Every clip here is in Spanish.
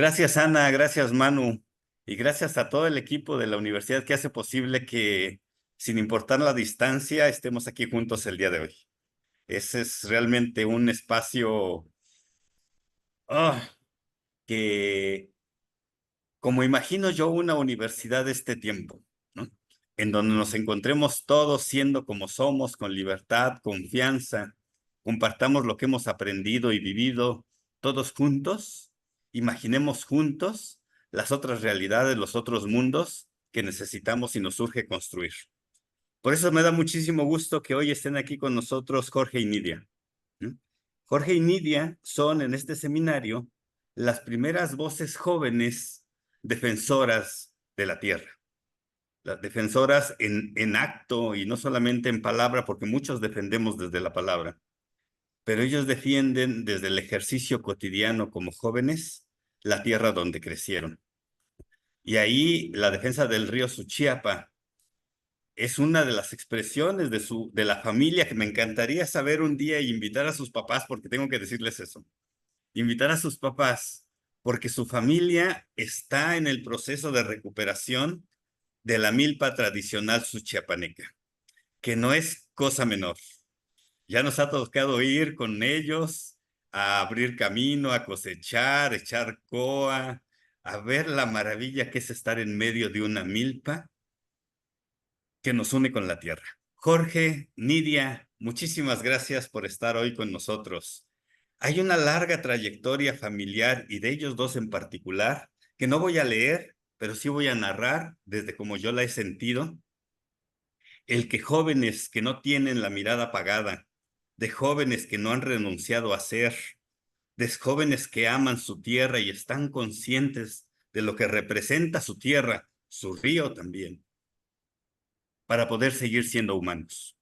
Gracias, Ana, gracias, Manu, y gracias a todo el equipo de la universidad que hace posible que, sin importar la distancia, estemos aquí juntos el día de hoy. Ese es realmente un espacio ah, que, como imagino yo, una universidad de este tiempo, ¿no? En donde nos encontremos todos siendo como somos, con libertad, confianza, compartamos lo que hemos aprendido y vivido todos juntos, imaginemos juntos las otras realidades, los otros mundos que necesitamos y nos urge construir. Por eso me da muchísimo gusto que hoy estén aquí con nosotros Jorge y Nidia. ¿Mm? Jorge y Nidia son en este seminario las primeras voces jóvenes defensoras de la tierra, las defensoras en acto y no solamente en palabra, porque muchos defendemos desde la palabra, pero ellos defienden desde el ejercicio cotidiano como jóvenes la tierra donde crecieron. Y ahí la defensa del río Suchiapa es una de las expresiones de la familia que me encantaría saber un día y invitar a sus papás, porque tengo que decirles eso. Invitar a sus papás, porque su familia está en el proceso de recuperación de la milpa tradicional suchiapaneca, que no es cosa menor. Ya nos ha tocado ir con ellos a abrir camino, a cosechar, echar coa, a ver la maravilla que es estar en medio de una milpa que nos une con la tierra. Jorge, Nidia, muchísimas gracias por estar hoy con nosotros. Hay una larga trayectoria familiar y de ellos dos en particular que no voy a leer, pero sí voy a narrar desde como yo la he sentido. El que jóvenes que no tienen la mirada apagada, de jóvenes que no han renunciado a ser, de jóvenes que aman su tierra y están conscientes de lo que representa su tierra, su río también, para poder seguir siendo humanos.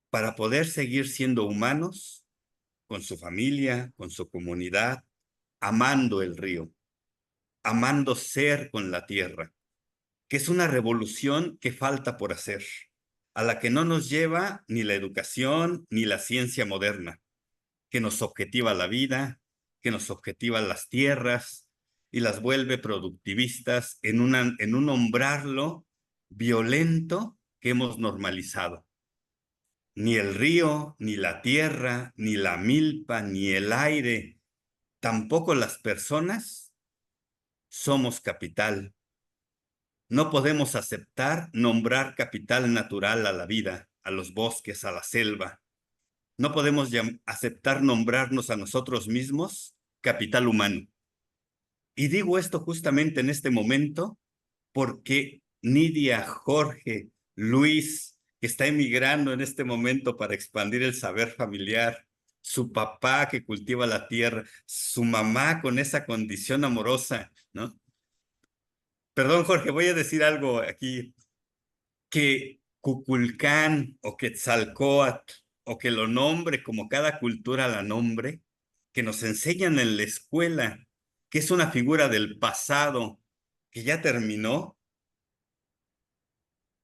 Para poder seguir siendo humanos con su familia, con su comunidad, amando el río, amando ser con la tierra, que es una revolución que falta por hacer, a la que no nos lleva ni la educación ni la ciencia moderna, que nos objetiva la vida, que nos objetiva las tierras y las vuelve productivistas en un nombrarlo violento que hemos normalizado. Ni el río, ni la tierra, ni la milpa, ni el aire, tampoco las personas somos capital. No podemos aceptar nombrar capital natural a la vida, a los bosques, a la selva. No podemos aceptar nombrarnos a nosotros mismos capital humano. Y digo esto justamente en este momento porque Nidia, Jorge, Luis, que está emigrando en este momento para expandir el saber familiar, su papá que cultiva la tierra, su mamá con esa condición amorosa, ¿no? Perdón, Jorge, voy a decir algo aquí, que Cuculcán o Quetzalcóatl, o que lo nombre como cada cultura la nombre, que nos enseñan en la escuela, que es una figura del pasado que ya terminó,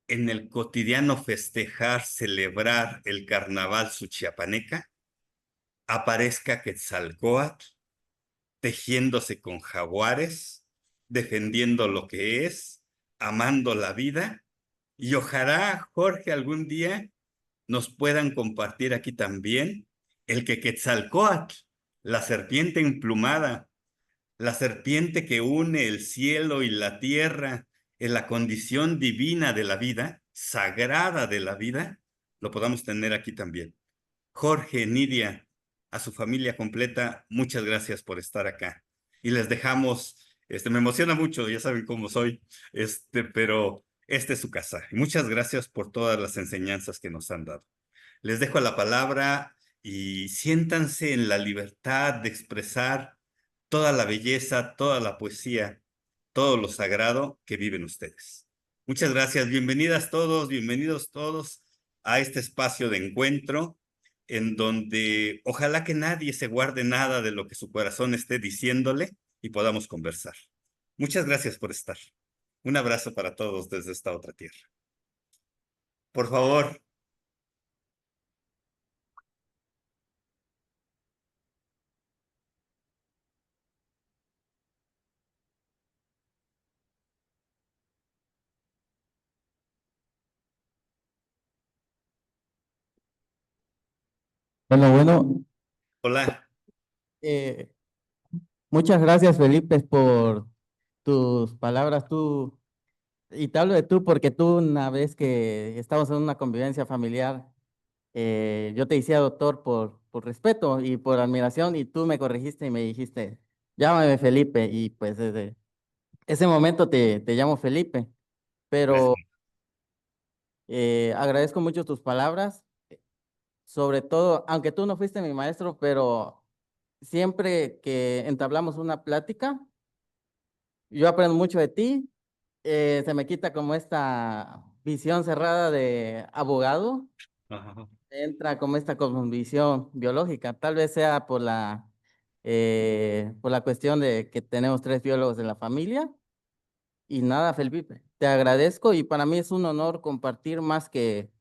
en el cotidiano festejar, celebrar el carnaval suchiapaneca, aparezca Quetzalcóatl tejiéndose con jaguares, defendiendo lo que es, amando la vida, y ojalá, Jorge, algún día nos puedan compartir aquí también el que Quetzalcóatl, la serpiente emplumada, la serpiente que une el cielo y la tierra en la condición divina de la vida, sagrada de la vida, lo podamos tener aquí también. Jorge, Nidia, a su familia completa, muchas gracias por estar acá. Y les dejamos, me emociona mucho, ya saben cómo soy, pero esta es su casa. Y muchas gracias por todas las enseñanzas que nos han dado. Les dejo la palabra y siéntanse en la libertad de expresar toda la belleza, toda la poesía, todo lo sagrado que viven ustedes. Muchas gracias. Bienvenidas todos, bienvenidos todos a este espacio de encuentro en donde ojalá que nadie se guarde nada de lo que su corazón esté diciéndole y podamos conversar. Muchas gracias por estar. Un abrazo para todos desde esta otra tierra. Por favor. Bueno, Hola. eh, muchas gracias, Felipe, por tus palabras. Y te hablo de tú porque tú una vez que estábamos en una convivencia familiar, yo te decía doctor por respeto y por admiración y tú me corregiste y me dijiste, llámame Felipe y pues desde ese momento te llamo Felipe, pero Gracias. agradezco mucho tus palabras, sobre todo, aunque tú no fuiste mi maestro, pero siempre que entablamos una plática, yo aprendo mucho de ti, se me quita como esta visión cerrada de abogado, Ajá. entra como esta cosmovisión biológica, tal vez sea por la cuestión de que tenemos tres biólogos en la familia. Y nada, Felipe, te agradezco y para mí es un honor compartir más que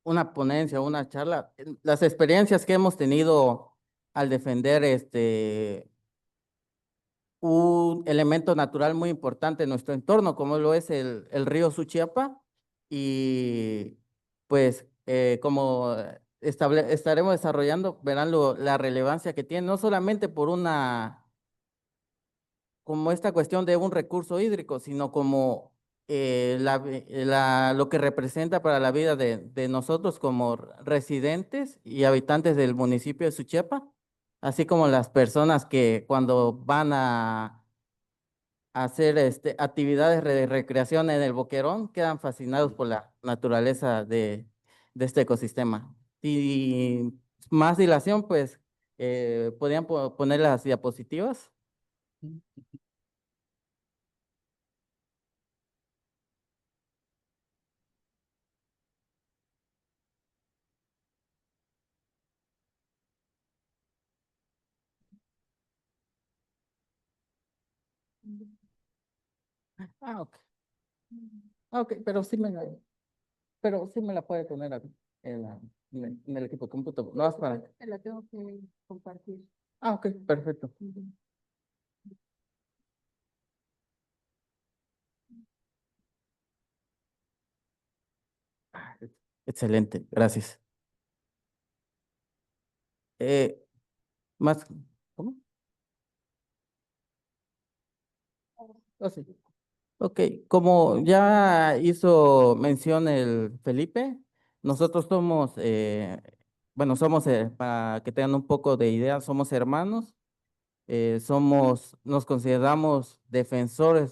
una ponencia, una charla, las experiencias que hemos tenido al defender un elemento natural muy importante en nuestro entorno, como lo es el río Suchiapa. Y pues como estaremos desarrollando, verán la relevancia que tiene, no solamente por como esta cuestión de un recurso hídrico, sino como lo que representa para la vida de nosotros como residentes y habitantes del municipio de Suchiapa, así como las personas que cuando van a hacer actividades de recreación en el Boquerón quedan fascinados por la naturaleza de este ecosistema. Y más dilación, pues, ¿podrían poner las diapositivas? Ah, ok. Ah, ok, pero sí me la puede poner en el equipo cómputo. No es para. Te la tengo que compartir. Ah, ok, perfecto. Ah, excelente, gracias. Eh, más, ¿cómo? Oh, sí. Ok, como ya hizo mención el Felipe, nosotros somos, bueno, somos, para que tengan un poco de idea, somos hermanos, nos consideramos defensores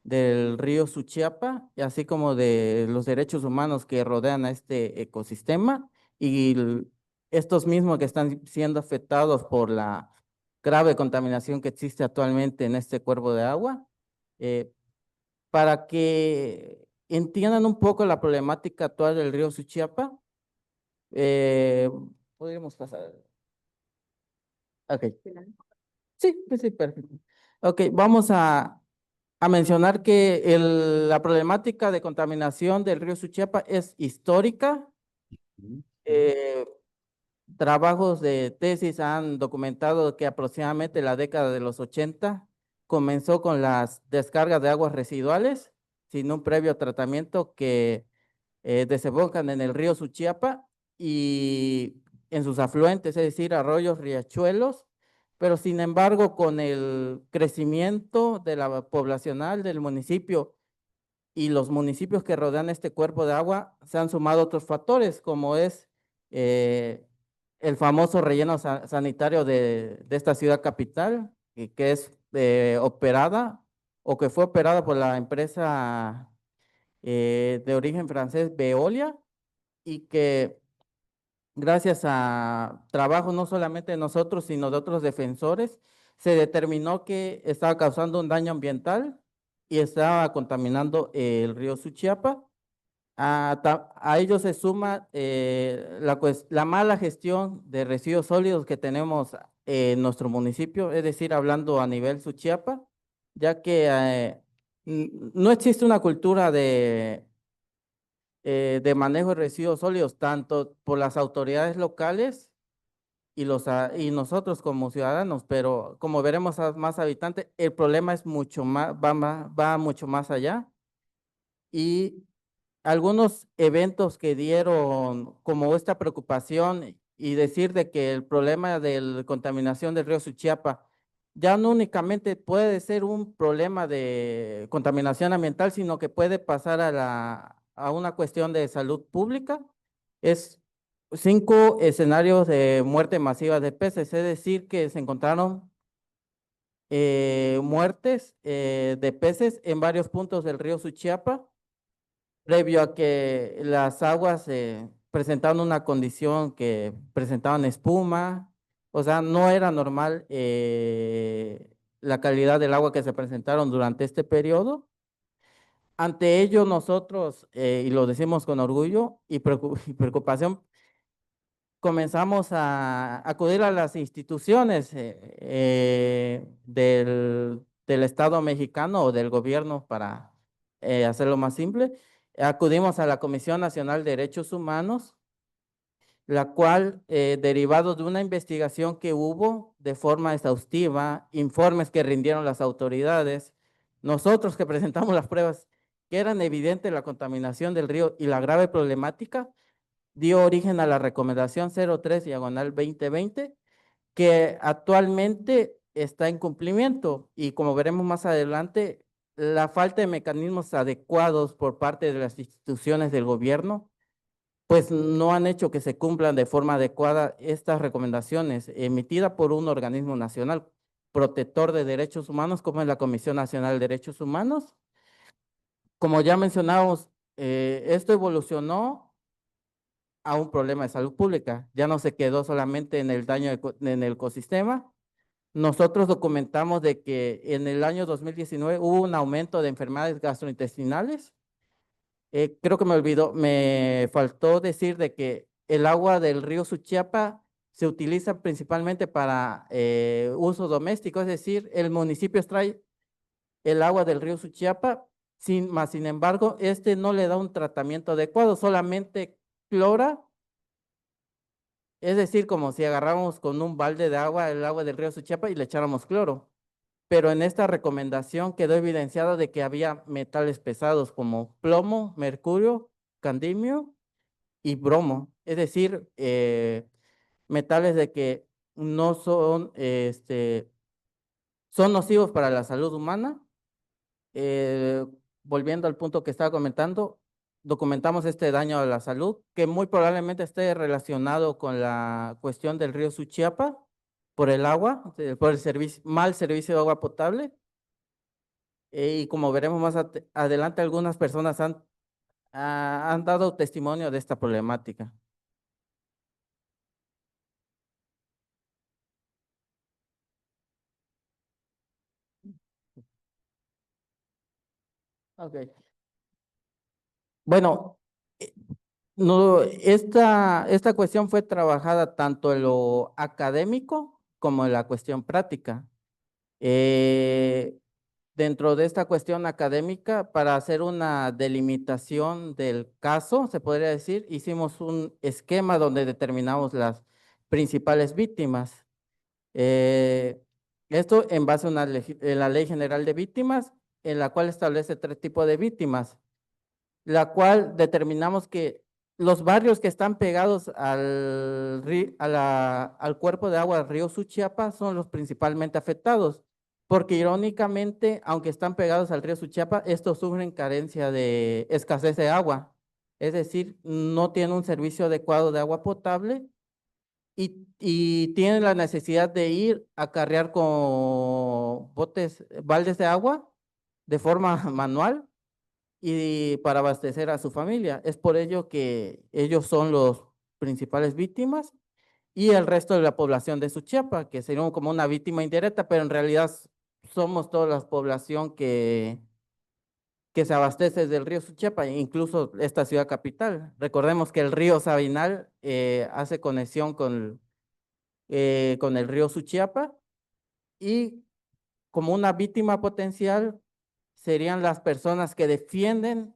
del río Suchiapa, y así como de los derechos humanos que rodean a este ecosistema y estos mismos que están siendo afectados por la grave contaminación que existe actualmente en este cuerpo de agua. eh, para que entiendan un poco la problemática actual del río Suchiapa, eh, podríamos pasar. Ok. Sí, sí, sí, perfecto. Ok, vamos a mencionar que la problemática de contaminación del río Suchiapa es histórica. Eh, Trabajos de tesis han documentado que aproximadamente la década de los 80 comenzó con las descargas de aguas residuales sin un previo tratamiento que desembocan en el río Suchiapa y en sus afluentes, es decir, arroyos, riachuelos, pero sin embargo, con el crecimiento de la poblacional del municipio y los municipios que rodean este cuerpo de agua, se han sumado otros factores, como es eh, el famoso relleno sanitario de esta ciudad capital, que es operada o que fue operada por la empresa de origen francés Veolia y que gracias a trabajo no solamente de nosotros, sino de otros defensores, se determinó que estaba causando un daño ambiental y estaba contaminando el río Suchiapa. A ello se suma la mala gestión de residuos sólidos que tenemos en nuestro municipio, es decir, hablando a nivel Suchiapa, ya que no existe una cultura de manejo de residuos sólidos, tanto por las autoridades locales y nosotros como ciudadanos, pero como veremos a más habitantes, el problema es mucho más, va mucho más allá. Y algunos eventos que dieron como esta preocupación y decir de que el problema de la contaminación del río Suchiapa ya no únicamente puede ser un problema de contaminación ambiental, sino que puede pasar a una cuestión de salud pública. Es 5 escenarios de muerte masiva de peces, es decir, que se encontraron muertes de peces en varios puntos del río Suchiapa, previo a que las aguas presentaban una condición que presentaban espuma, o sea, no era normal la calidad del agua que se presentaron durante este periodo. Ante ello, nosotros, y lo decimos con orgullo y y preocupación, comenzamos a acudir a las instituciones del Estado mexicano o del gobierno para hacerlo más simple. Acudimos a la Comisión Nacional de Derechos Humanos, la cual, derivado de una investigación que hubo de forma exhaustiva, informes que rindieron las autoridades, nosotros que presentamos las pruebas que eran evidentes la contaminación del río y la grave problemática, dio origen a la recomendación 03/2020, que actualmente está en cumplimiento y como veremos más adelante, la falta de mecanismos adecuados por parte de las instituciones del gobierno, pues no han hecho que se cumplan de forma adecuada estas recomendaciones emitidas por un organismo nacional protector de derechos humanos como es la Comisión Nacional de Derechos Humanos. Como ya mencionamos, esto evolucionó a un problema de salud pública. Ya no se quedó solamente en el daño en el ecosistema. Nosotros documentamos de que en el año 2019 hubo un aumento de enfermedades gastrointestinales. Creo que me faltó decir de que el agua del río Suchiapa se utiliza principalmente para uso doméstico, es decir, el municipio extrae el agua del río Suchiapa, sin embargo, este no le da un tratamiento adecuado, solamente clora. Es decir, como si agarráramos con un balde de agua el agua del río Suchiapa y le echáramos cloro. Pero en esta recomendación quedó evidenciado de que había metales pesados como plomo, mercurio, cadmio y bromo. Es decir, metales de que no son, son nocivos para la salud humana. eh, Volviendo al punto que estaba comentando, documentamos este daño a la salud, que muy probablemente esté relacionado con la cuestión del río Suchiapa por el agua, por el mal servicio de agua potable. Y como veremos más adelante, algunas personas han dado testimonio de esta problemática. Ok. Bueno, eh, no, esta cuestión fue trabajada tanto en lo académico como en la cuestión práctica. Eh, Dentro de esta cuestión académica, para hacer una delimitación del caso, se podría decir, hicimos un esquema donde determinamos las principales víctimas. Eh, Esto en base a en la Ley General de Víctimas, en la cual establece 3 tipos de víctimas, la cual determinamos que los barrios que están pegados al cuerpo de agua del río Suchiapa son los principalmente afectados, porque irónicamente, aunque están pegados al río Suchiapa, estos sufren carencia de escasez de agua, es decir, no tienen un servicio adecuado de agua potable y tienen la necesidad de ir a carrear con baldes de agua de forma manual y para abastecer a su familia. Es por ello que ellos son los principales víctimas y el resto de la población de Suchiapa, que sería como una víctima indirecta, pero en realidad somos toda la población que se abastece del río Suchiapa, incluso esta ciudad capital. Recordemos que el río Sabinal hace conexión con el río Suchiapa y como una víctima potencial serían las personas que defienden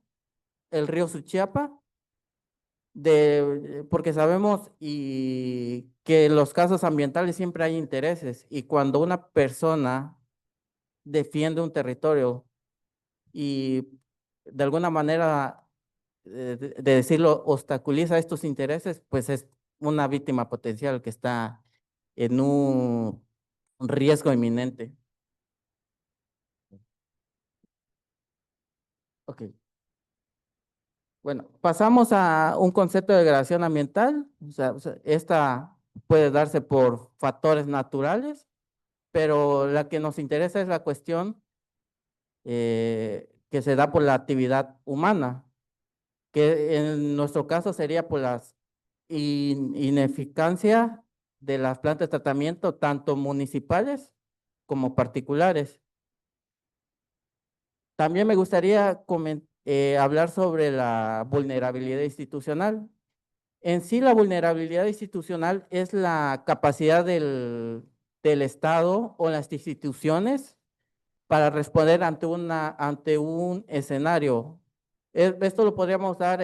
el río Suchiapa, porque sabemos y que en los casos ambientales siempre hay intereses y cuando una persona defiende un territorio y de alguna manera, de decirlo, obstaculiza estos intereses, pues una víctima potencial que está en un riesgo inminente. Ok. Bueno, pasamos a un concepto de degradación ambiental. Esta puede darse por factores naturales, pero la que nos interesa es la cuestión que se da por la actividad humana, que en nuestro caso sería por la ineficacia de las plantas de tratamiento, tanto municipales como particulares. También me gustaría hablar sobre la vulnerabilidad institucional. En sí, la vulnerabilidad institucional es la capacidad del Estado o las instituciones para responder ante un escenario. Esto lo podríamos dar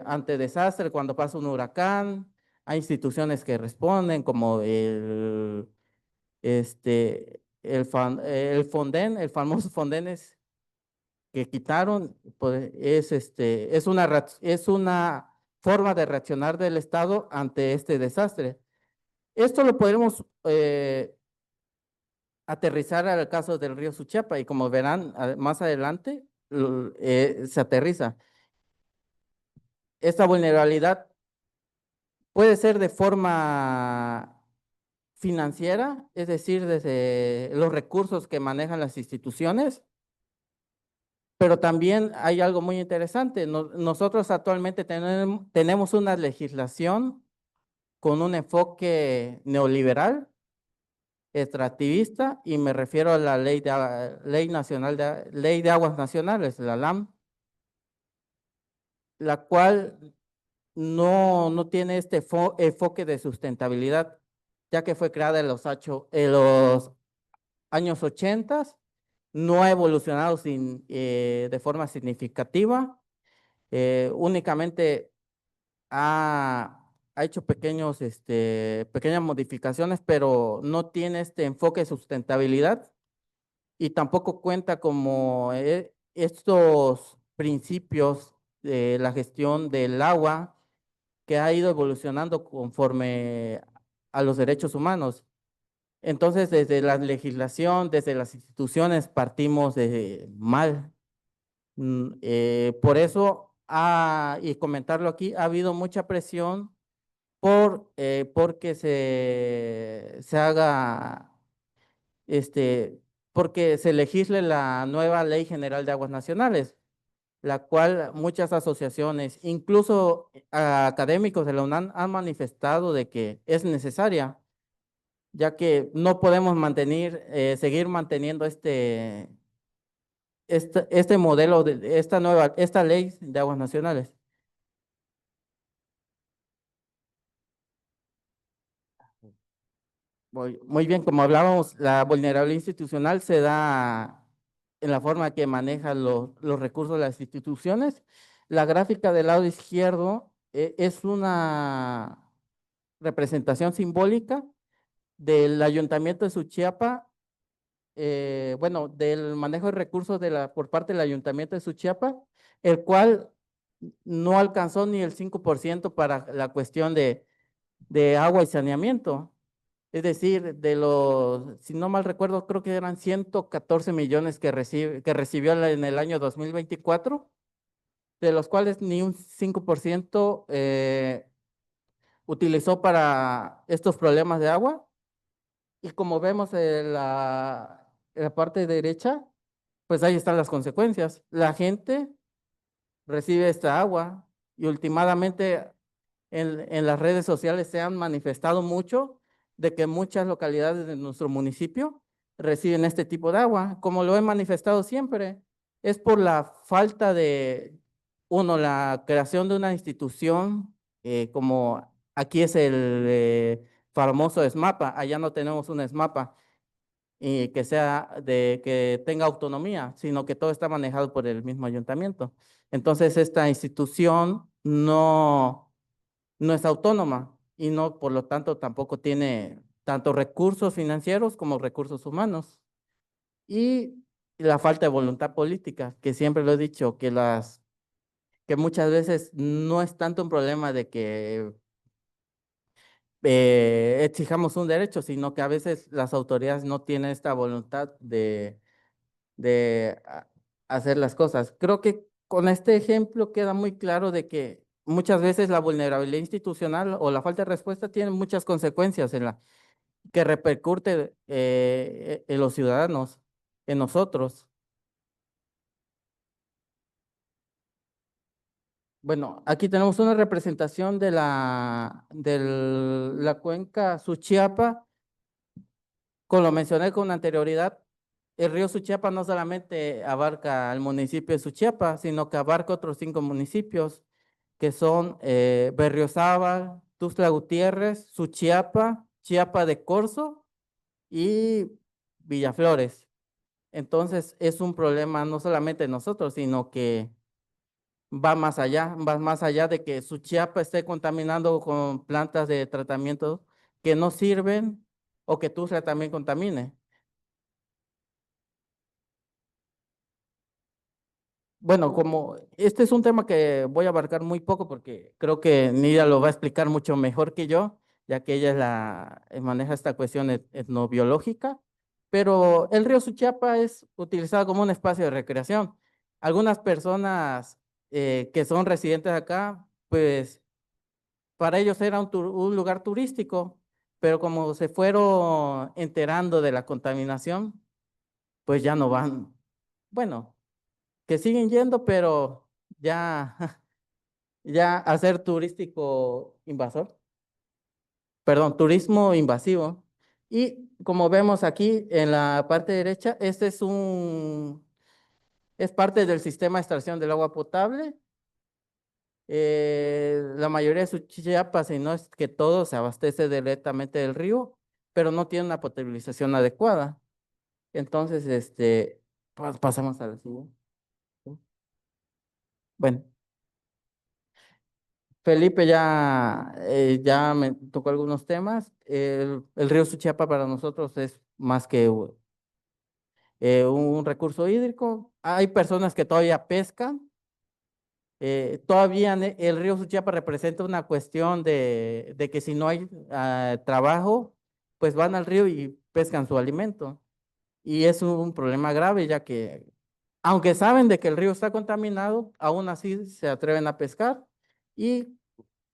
ante desastre, cuando pasa un huracán. Hay instituciones que responden, como el Fonden, el famoso Fondenes que quitaron, pues, es una forma de reaccionar del Estado ante este desastre. Esto lo podemos aterrizar al caso del río Suchiapa, y como verán más adelante, se aterriza. Esta vulnerabilidad puede ser de forma financiera, es decir, desde los recursos que manejan las instituciones, pero también hay algo muy interesante. Nosotros actualmente tenemos una legislación con un enfoque neoliberal, extractivista, y me refiero a la Ley de Aguas Nacionales, la LAM, la cual no tiene este enfoque de sustentabilidad, ya que fue creada en los años 80, no ha evolucionado de forma significativa, únicamente ha hecho pequeñas modificaciones, pero no tiene este enfoque de sustentabilidad, y tampoco cuenta como estos principios de la gestión del agua, que ha ido evolucionando conforme a los derechos humanos. Entonces, desde la legislación, desde las instituciones, partimos de mal. Por eso, y comentarlo aquí, ha habido mucha presión porque se haga, porque se legisle la nueva Ley General de Aguas Nacionales, la cual muchas asociaciones, incluso académicos de la UNAM, han manifestado de que es necesaria, ya que no podemos seguir manteniendo este modelo de esta ley de aguas nacionales. Muy bien, como hablábamos, la vulnerabilidad institucional se da en la forma que manejan los recursos de las instituciones. La gráfica del lado izquierdo es una representación simbólica del Ayuntamiento de Suchiapa, bueno, del manejo de recursos por parte del Ayuntamiento de Suchiapa, el cual no alcanzó ni el 5% para la cuestión de agua y saneamiento. Es decir, si no mal recuerdo, creo que eran 114 millones que recibió en el año 2024, de los cuales ni un 5% utilizó para estos problemas de agua. Y como vemos en la parte derecha, pues ahí están las consecuencias. La gente recibe esta agua, y últimamente en las redes sociales se han manifestado mucho de que muchas localidades de nuestro municipio reciben este tipo de agua. Como lo he manifestado siempre, es por la falta la creación de una institución, como aquí es el famoso ESMAPA. Allá no tenemos un ESMAPA y que tenga autonomía, sino que todo está manejado por el mismo ayuntamiento. Entonces, esta institución no es autónoma, y no, por lo tanto, tampoco tiene tanto recursos financieros como recursos humanos. Y la falta de voluntad política, que siempre lo he dicho, que muchas veces no es tanto un problema de que exijamos un derecho, sino que a veces las autoridades no tienen esta voluntad de hacer las cosas. Creo que con este ejemplo queda muy claro de que muchas veces la vulnerabilidad institucional o la falta de respuesta tiene muchas consecuencias en la que repercute en los ciudadanos, en nosotros. Bueno, aquí tenemos una representación de la cuenca Suchiapa. Como lo mencioné con anterioridad, el río Suchiapa no solamente abarca el municipio de Suchiapa, sino que abarca otros 5 municipios, que son Berriozábal, Tuxtla Gutiérrez, Suchiapa, Chiapa de Corzo y Villaflores. Entonces, es un problema no solamente de nosotros, sino que va más allá de que Suchiapa esté contaminando con plantas de tratamiento que no sirven o que Tuxtla también contamine. Bueno, como este es un tema que voy a abarcar muy poco porque creo que Nidia lo va a explicar mucho mejor que yo, ya que ella es maneja esta cuestión etnobiológica, pero el río Suchiapa es utilizado como un espacio de recreación. Algunas personas que son residentes acá, pues para ellos era un lugar turístico, pero como se fueron enterando de la contaminación, pues ya no van. Bueno, que siguen yendo, pero ya, ya a ser turístico invasor, perdón, turismo invasivo. Y como vemos aquí en la parte derecha, este es parte del sistema de extracción del agua potable. La mayoría de sus chiapas, si no es que todo, se abastece directamente del río, pero no tiene una potabilización adecuada. Entonces, pasamos a la siguiente. Bueno. Felipe ya me tocó algunos temas. El río Suchiapa para nosotros es más que un recurso hídrico. Hay personas que todavía pescan. Todavía el río Suchiapa representa una cuestión de que si no hay trabajo, pues van al río y pescan su alimento. Y es un problema grave, ya que aunque saben de que el río está contaminado, aún así se atreven a pescar. Y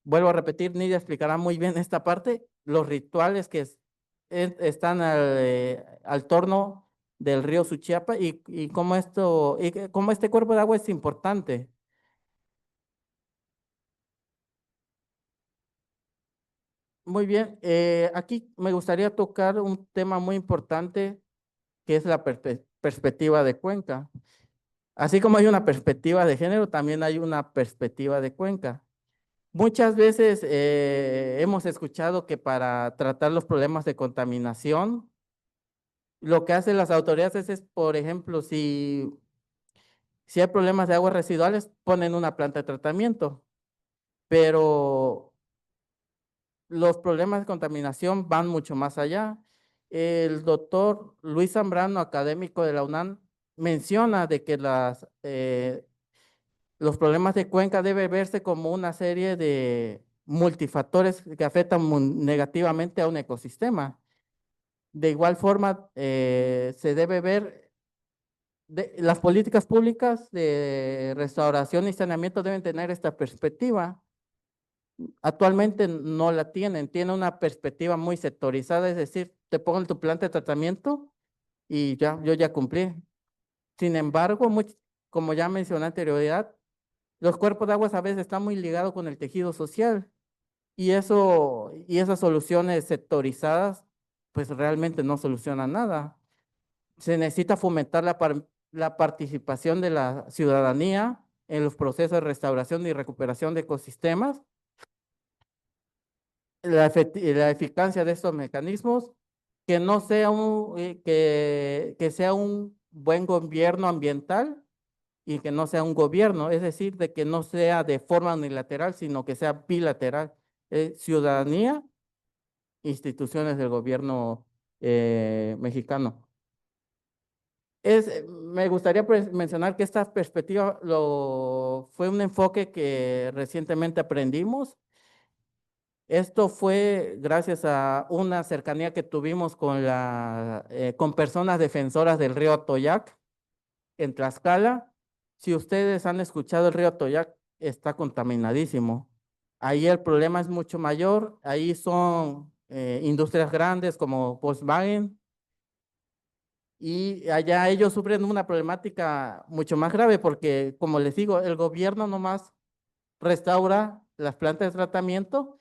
vuelvo a repetir, Nidia explicará muy bien esta parte, los rituales que están al torno del río Suchiapa y cómo este cuerpo de agua es importante. Muy bien, aquí me gustaría tocar un tema muy importante que es la perspectiva de Cuenca. Así como hay una perspectiva de género, también hay una perspectiva de Cuenca. Muchas veces hemos escuchado que para tratar los problemas de contaminación, lo que hacen las autoridades es, por ejemplo, si hay problemas de aguas residuales, ponen una planta de tratamiento, pero los problemas de contaminación van mucho más allá. El doctor Luis Zambrano, académico de la UNAM, menciona de que los problemas de cuenca debe verse como una serie de multifactores que afectan negativamente a un ecosistema. De igual forma, se debe ver las políticas públicas de restauración y saneamiento deben tener esta perspectiva. Actualmente no la tienen una perspectiva muy sectorizada, es decir, te pongo en tu planta de tratamiento y ya, yo ya cumplí. Sin embargo, como ya mencioné anterioridad, los cuerpos de aguas a veces están muy ligados con el tejido social y esas soluciones sectorizadas pues realmente no solucionan nada. Se necesita fomentar la participación de la ciudadanía en los procesos de restauración y recuperación de ecosistemas, la eficacia de estos mecanismos, que no sea que sea un buen gobierno ambiental y que no sea un gobierno, es decir, de que no sea de forma unilateral, sino que sea bilateral. Ciudadanía, instituciones del gobierno mexicano. Me gustaría mencionar que esta perspectiva fue un enfoque que recientemente aprendimos Esto fue gracias a una cercanía que tuvimos con personas defensoras del río Atoyac en Tlaxcala. Si ustedes han escuchado el río Atoyac, está contaminadísimo. Ahí el problema es mucho mayor. Ahí son industrias grandes como Volkswagen y allá ellos sufren una problemática mucho más grave porque, como les digo, el gobierno nomás restaura las plantas de tratamiento,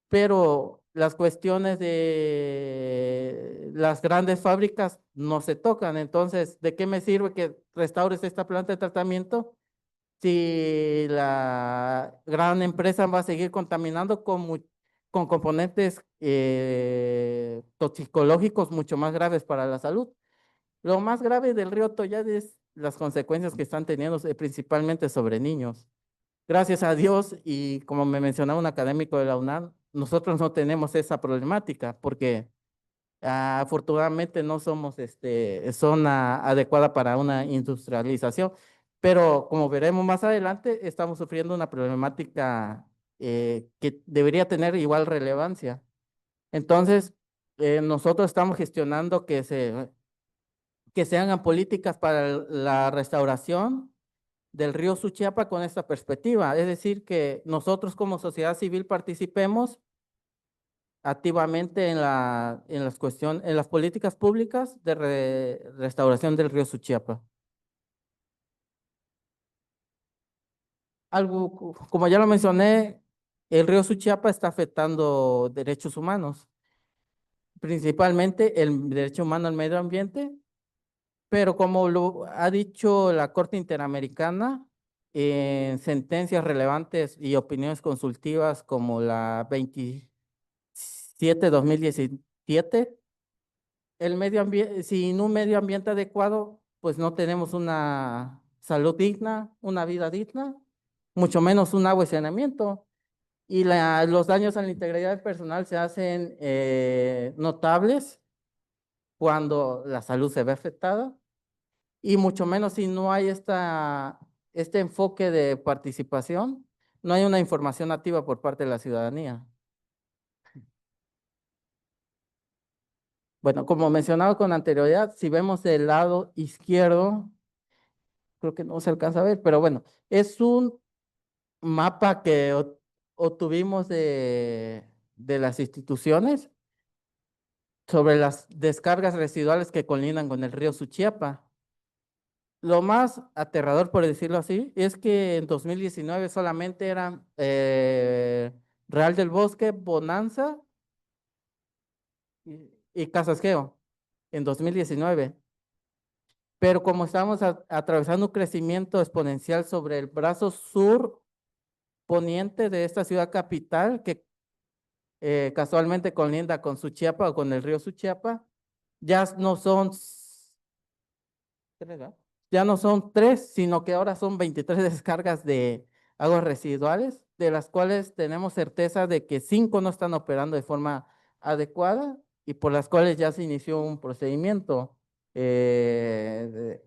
pero las cuestiones de las grandes fábricas no se tocan. Entonces, ¿de qué me sirve que restaures esta planta de tratamiento si la gran empresa va a seguir contaminando con componentes toxicológicos mucho más graves para la salud? Lo más grave del río Toyad es las consecuencias que están teniendo principalmente sobre niños. Gracias a Dios, y como me mencionaba un académico de la UNAM, nosotros no tenemos esa problemática porque afortunadamente no somos zona adecuada para una industrialización, pero como veremos más adelante, estamos sufriendo una problemática que debería tener igual relevancia. Entonces, nosotros estamos gestionando que se hagan políticas para la restauración del río Suchiapa con esta perspectiva, es decir, que nosotros como sociedad civil participemos activamente en las políticas públicas de restauración del río Suchiapa. Algo, como ya lo mencioné, el río Suchiapa está afectando derechos humanos, principalmente el derecho humano al medio ambiente. Pero como lo ha dicho la Corte Interamericana en sentencias relevantes y opiniones consultivas como la 27/2017, el medio ambiente, sin un medio ambiente adecuado, pues no tenemos una salud digna, una vida digna, mucho menos un agua y saneamiento. Y los daños a la integridad personal se hacen notables cuando la salud se ve afectada y mucho menos si no hay este enfoque de participación, no hay una información activa por parte de la ciudadanía. Bueno, como mencionaba con anterioridad, si vemos del lado izquierdo, creo que no se alcanza a ver, pero bueno, es un mapa que obtuvimos de las instituciones sobre las descargas residuales que colindan con el río Suchiapa. Lo más aterrador, por decirlo así, es que en 2019 solamente eran Real del Bosque, Bonanza y Casasqueo, en 2019. Pero como estamos atravesando un crecimiento exponencial sobre el brazo sur poniente de esta ciudad capital, que casualmente colinda con Suchiapa o con el río Suchiapa, ya no son tres, ¿verdad? Ya no son tres, sino que ahora son 23 descargas de aguas residuales, de las cuales tenemos certeza de que 5 no están operando de forma adecuada y por las cuales ya se inició un procedimiento que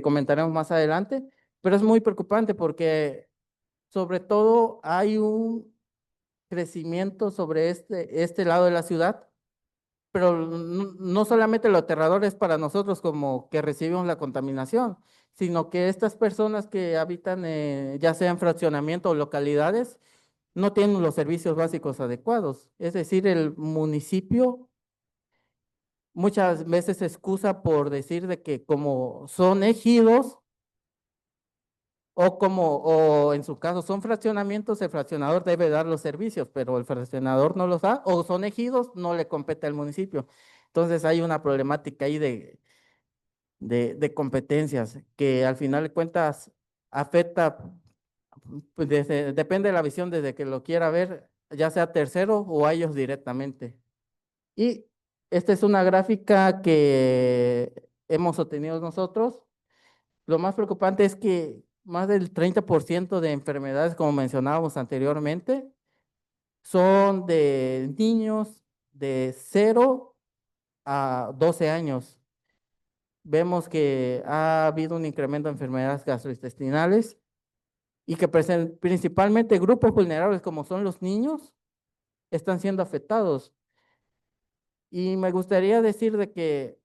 comentaremos más adelante, pero es muy preocupante porque sobre todo hay un crecimiento sobre este lado de la ciudad, pero no solamente lo aterrador es para nosotros como que recibimos la contaminación, sino que estas personas que habitan ya sea en fraccionamiento o localidades, no tienen los servicios básicos adecuados. Es decir, el municipio muchas veces se excusa por decir de que como son ejidos o en su caso son fraccionamientos, el fraccionador debe dar los servicios, pero el fraccionador no los da, o son ejidos, no le compete al municipio. Entonces hay una problemática ahí de competencias que al final de cuentas afecta, pues depende de la visión desde que lo quiera ver, ya sea tercero o a ellos directamente. Y esta es una gráfica que hemos obtenido nosotros. Lo más preocupante es que más del 30% de enfermedades, como mencionábamos anteriormente, son de niños de 0 a 12 años. Vemos que ha habido un incremento de enfermedades gastrointestinales y que principalmente grupos vulnerables como son los niños están siendo afectados. Y me gustaría decir de que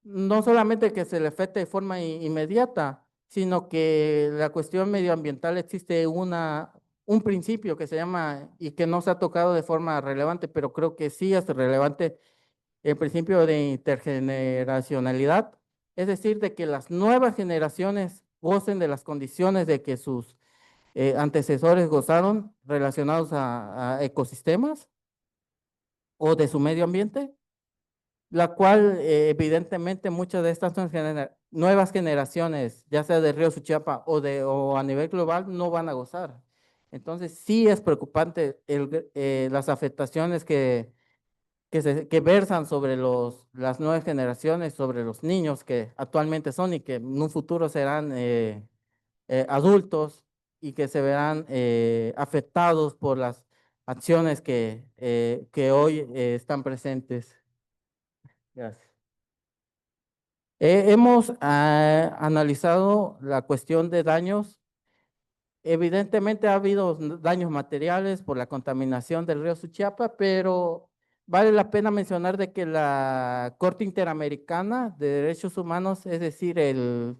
no solamente que se le afecte de forma inmediata, sino que la cuestión medioambiental existe un principio que se llama y que no se ha tocado de forma relevante, pero creo que sí es relevante, el principio de intergeneracionalidad, es decir, de que las nuevas generaciones gocen de las condiciones de que sus antecesores gozaron relacionados a ecosistemas o de su medio ambiente, la cual evidentemente muchas de estas nuevas generaciones, ya sea de Río Suchiapa o a nivel global, no van a gozar. Entonces sí es preocupante las afectaciones que versan sobre las nuevas generaciones, sobre los niños que actualmente son y que en un futuro serán adultos y que se verán afectados por las acciones que hoy están presentes. Gracias. Hemos analizado la cuestión de daños. Evidentemente ha habido daños materiales por la contaminación del río Suchiapa, pero vale la pena mencionar de que la Corte Interamericana de Derechos Humanos, es decir, el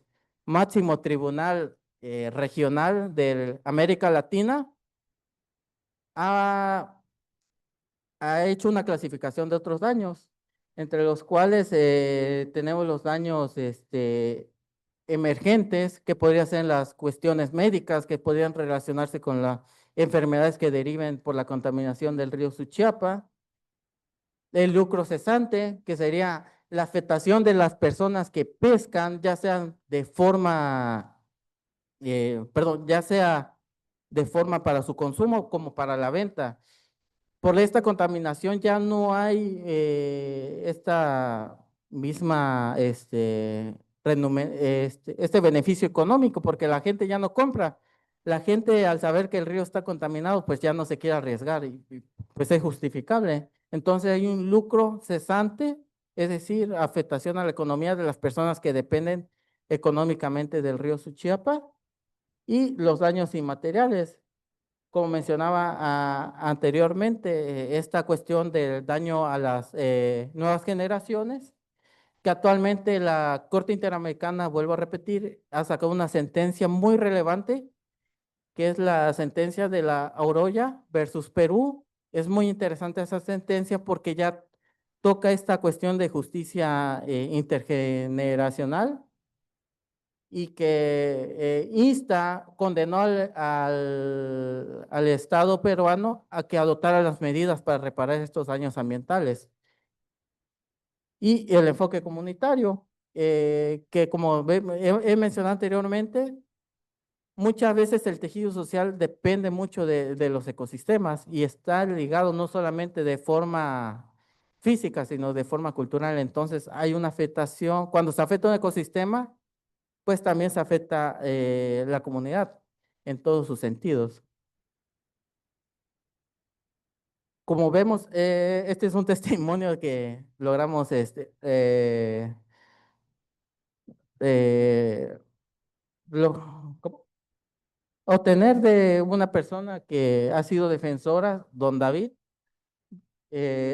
máximo tribunal regional de América Latina, ha ha hecho una clasificación de otros daños, entre los cuales tenemos los daños emergentes, que podrían ser las cuestiones médicas, que podrían relacionarse con las enfermedades que deriven por la contaminación del río Suchiapa, el lucro cesante, que sería la afectación de las personas que pescan, ya sean de forma, perdón, ya sea de forma para su consumo como para la venta. Por esta contaminación ya no hay esta misma, este beneficio económico, porque la gente ya no compra. La gente al saber que el río está contaminado, pues ya no se quiere arriesgar y, pues es justificable. Entonces hay un lucro cesante, es decir, afectación a la economía de las personas que dependen económicamente del río Suchiapa y los daños inmateriales como mencionaba anteriormente, esta cuestión del daño a las nuevas generaciones, que actualmente la Corte Interamericana, vuelvo a repetir, ha sacado una sentencia muy relevante, que es la sentencia de la Oroya versus Perú. Es muy interesante esa sentencia porque ya toca esta cuestión de justicia intergeneracional y que condenó al Estado peruano a que adoptara las medidas para reparar estos daños ambientales. Y el enfoque comunitario, que como he mencionado anteriormente, muchas veces el tejido social depende mucho de los ecosistemas y está ligado no solamente de forma física, sino de forma cultural. Entonces hay una afectación, cuando se afecta un ecosistema, pues también se afecta la comunidad en todos sus sentidos. Como vemos, este es un testimonio que logramos eh, ¿cómo? Obtener de una persona que ha sido defensora, don David,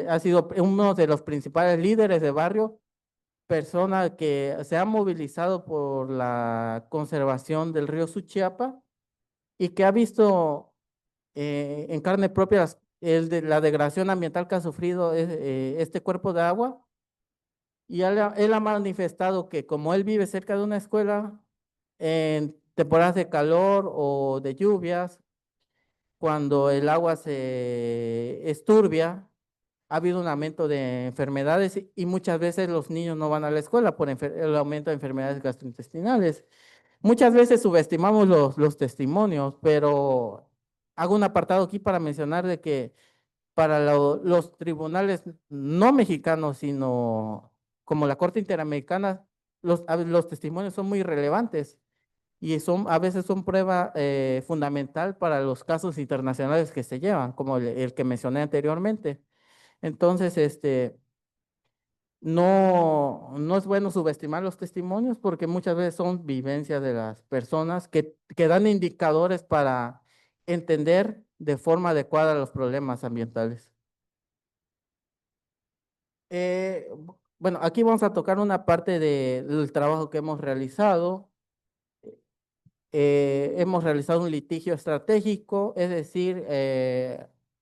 ha sido uno de los principales líderes de barrio, persona que se ha movilizado por la conservación del río Suchiapa y que ha visto en carne propia la degradación ambiental que ha sufrido este cuerpo de agua y él ha manifestado que como él vive cerca de una escuela, en temporadas de calor o de lluvias, cuando el agua se esturbia, ha habido un aumento de enfermedades y muchas veces los niños no van a la escuela por el aumento de enfermedades gastrointestinales. Muchas veces subestimamos los testimonios, pero hago un apartado aquí para mencionar de que para los tribunales no mexicanos, sino como la Corte Interamericana, los testimonios son muy relevantes y a veces son prueba fundamental para los casos internacionales que se llevan, como el que mencioné anteriormente. Entonces, no es bueno subestimar los testimonios porque muchas veces son vivencias de las personas que dan indicadores para entender de forma adecuada los problemas ambientales. Bueno, aquí vamos a tocar una parte del trabajo que hemos realizado. Hemos realizado un litigio estratégico, es decir,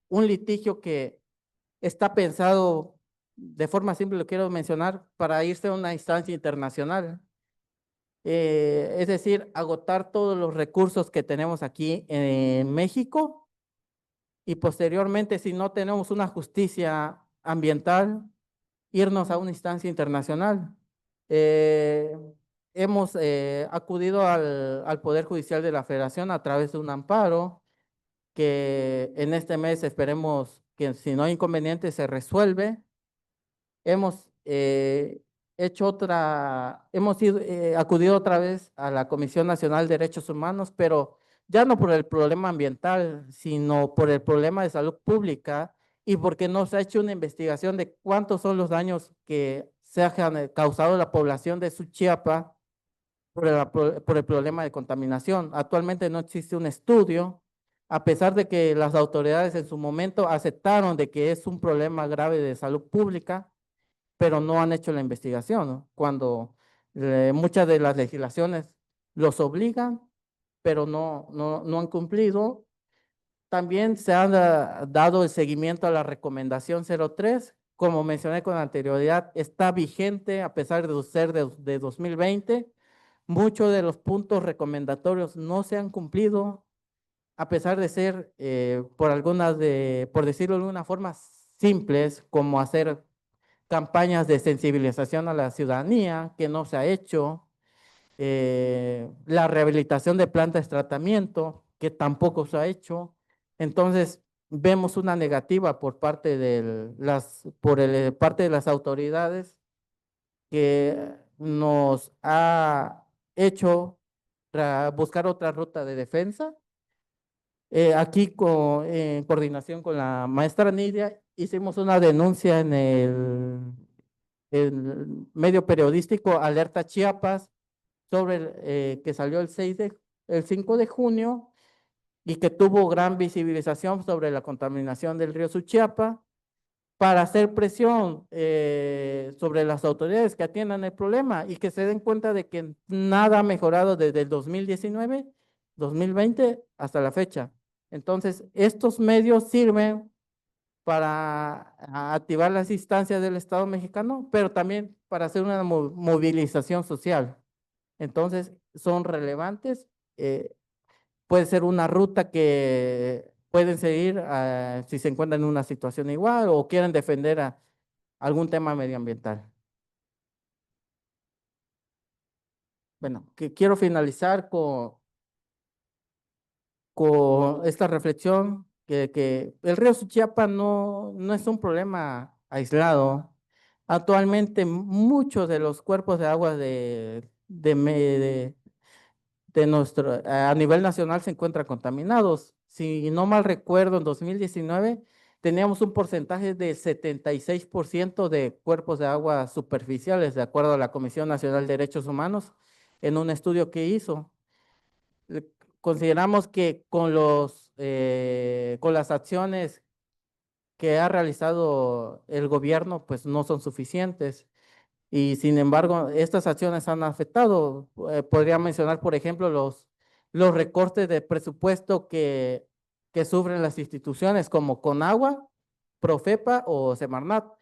un litigio que está pensado, de forma simple lo quiero mencionar, para irse a una instancia internacional. Es decir, agotar todos los recursos que tenemos aquí en México y posteriormente, si no tenemos una justicia ambiental, irnos a una instancia internacional. Eh, Hemos acudido al Poder Judicial de la Federación a través de un amparo que en este mes esperemos que si no hay inconveniente se resuelve. Hemos acudido otra vez a la Comisión Nacional de Derechos Humanos, pero ya no por el problema ambiental, sino por el problema de salud pública y porque no se ha hecho una investigación de cuántos son los daños que se han causado a la población de Suchiapa por el problema de contaminación. Actualmente no existe un estudio, a pesar de que las autoridades en su momento aceptaron de que es un problema grave de salud pública, pero no han hecho la investigación, ¿no? Cuando muchas de las legislaciones los obligan, pero no han cumplido. También se ha dado el seguimiento a la recomendación 03, como mencioné con anterioridad, está vigente a pesar de ser de 2020. Muchos de los puntos recomendatorios no se han cumplido, a pesar de ser, por decirlo de alguna forma, simples, como hacer campañas de sensibilización a la ciudadanía, que no se ha hecho, la rehabilitación de plantas de tratamiento, que tampoco se ha hecho. Entonces, vemos una negativa por parte parte de las autoridades que nos ha hecho buscar otra ruta de defensa. Aquí en coordinación con la maestra Nidia hicimos una denuncia en el medio periodístico Alerta Chiapas sobre que salió el 5 de junio y que tuvo gran visibilización sobre la contaminación del río Suchiapa para hacer presión sobre las autoridades que atiendan el problema y que se den cuenta de que nada ha mejorado desde el 2019, 2020 hasta la fecha. Entonces, estos medios sirven para activar las instancias del Estado mexicano, pero también para hacer una movilización social. Entonces, son relevantes. Puede ser una ruta que pueden seguir si se encuentran en una situación igual o quieren defender algún tema medioambiental. Bueno, que quiero finalizar con esta reflexión que el río Suchiapa no es un problema aislado. Actualmente muchos de los cuerpos de agua a nivel nacional se encuentran contaminados. Si no mal recuerdo, en 2019 teníamos un porcentaje de 76% de cuerpos de agua superficiales, de acuerdo a la Comisión Nacional de Derechos Humanos, en un estudio que hizo. Le- Consideramos que con las acciones que ha realizado el gobierno, pues no son suficientes. Y sin embargo, estas acciones han afectado. Podría mencionar, por ejemplo, los recortes de presupuesto que sufren las instituciones como Conagua, Profepa o Semarnat,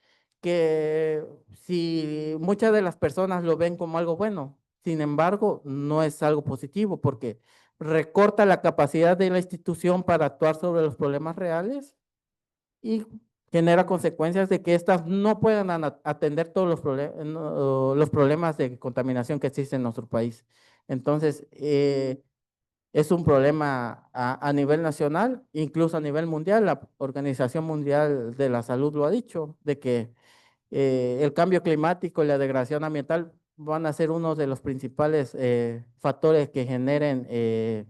que si muchas de las personas lo ven como algo bueno, sin embargo, no es algo positivo porque recorta la capacidad de la institución para actuar sobre los problemas reales y genera consecuencias de que éstas no puedan atender todos los problemas de contaminación que existen en nuestro país. Entonces, es un problema a nivel nacional, incluso a nivel mundial. La Organización Mundial de la Salud lo ha dicho, de que el cambio climático y la degradación ambiental van a ser uno de los principales factores que generen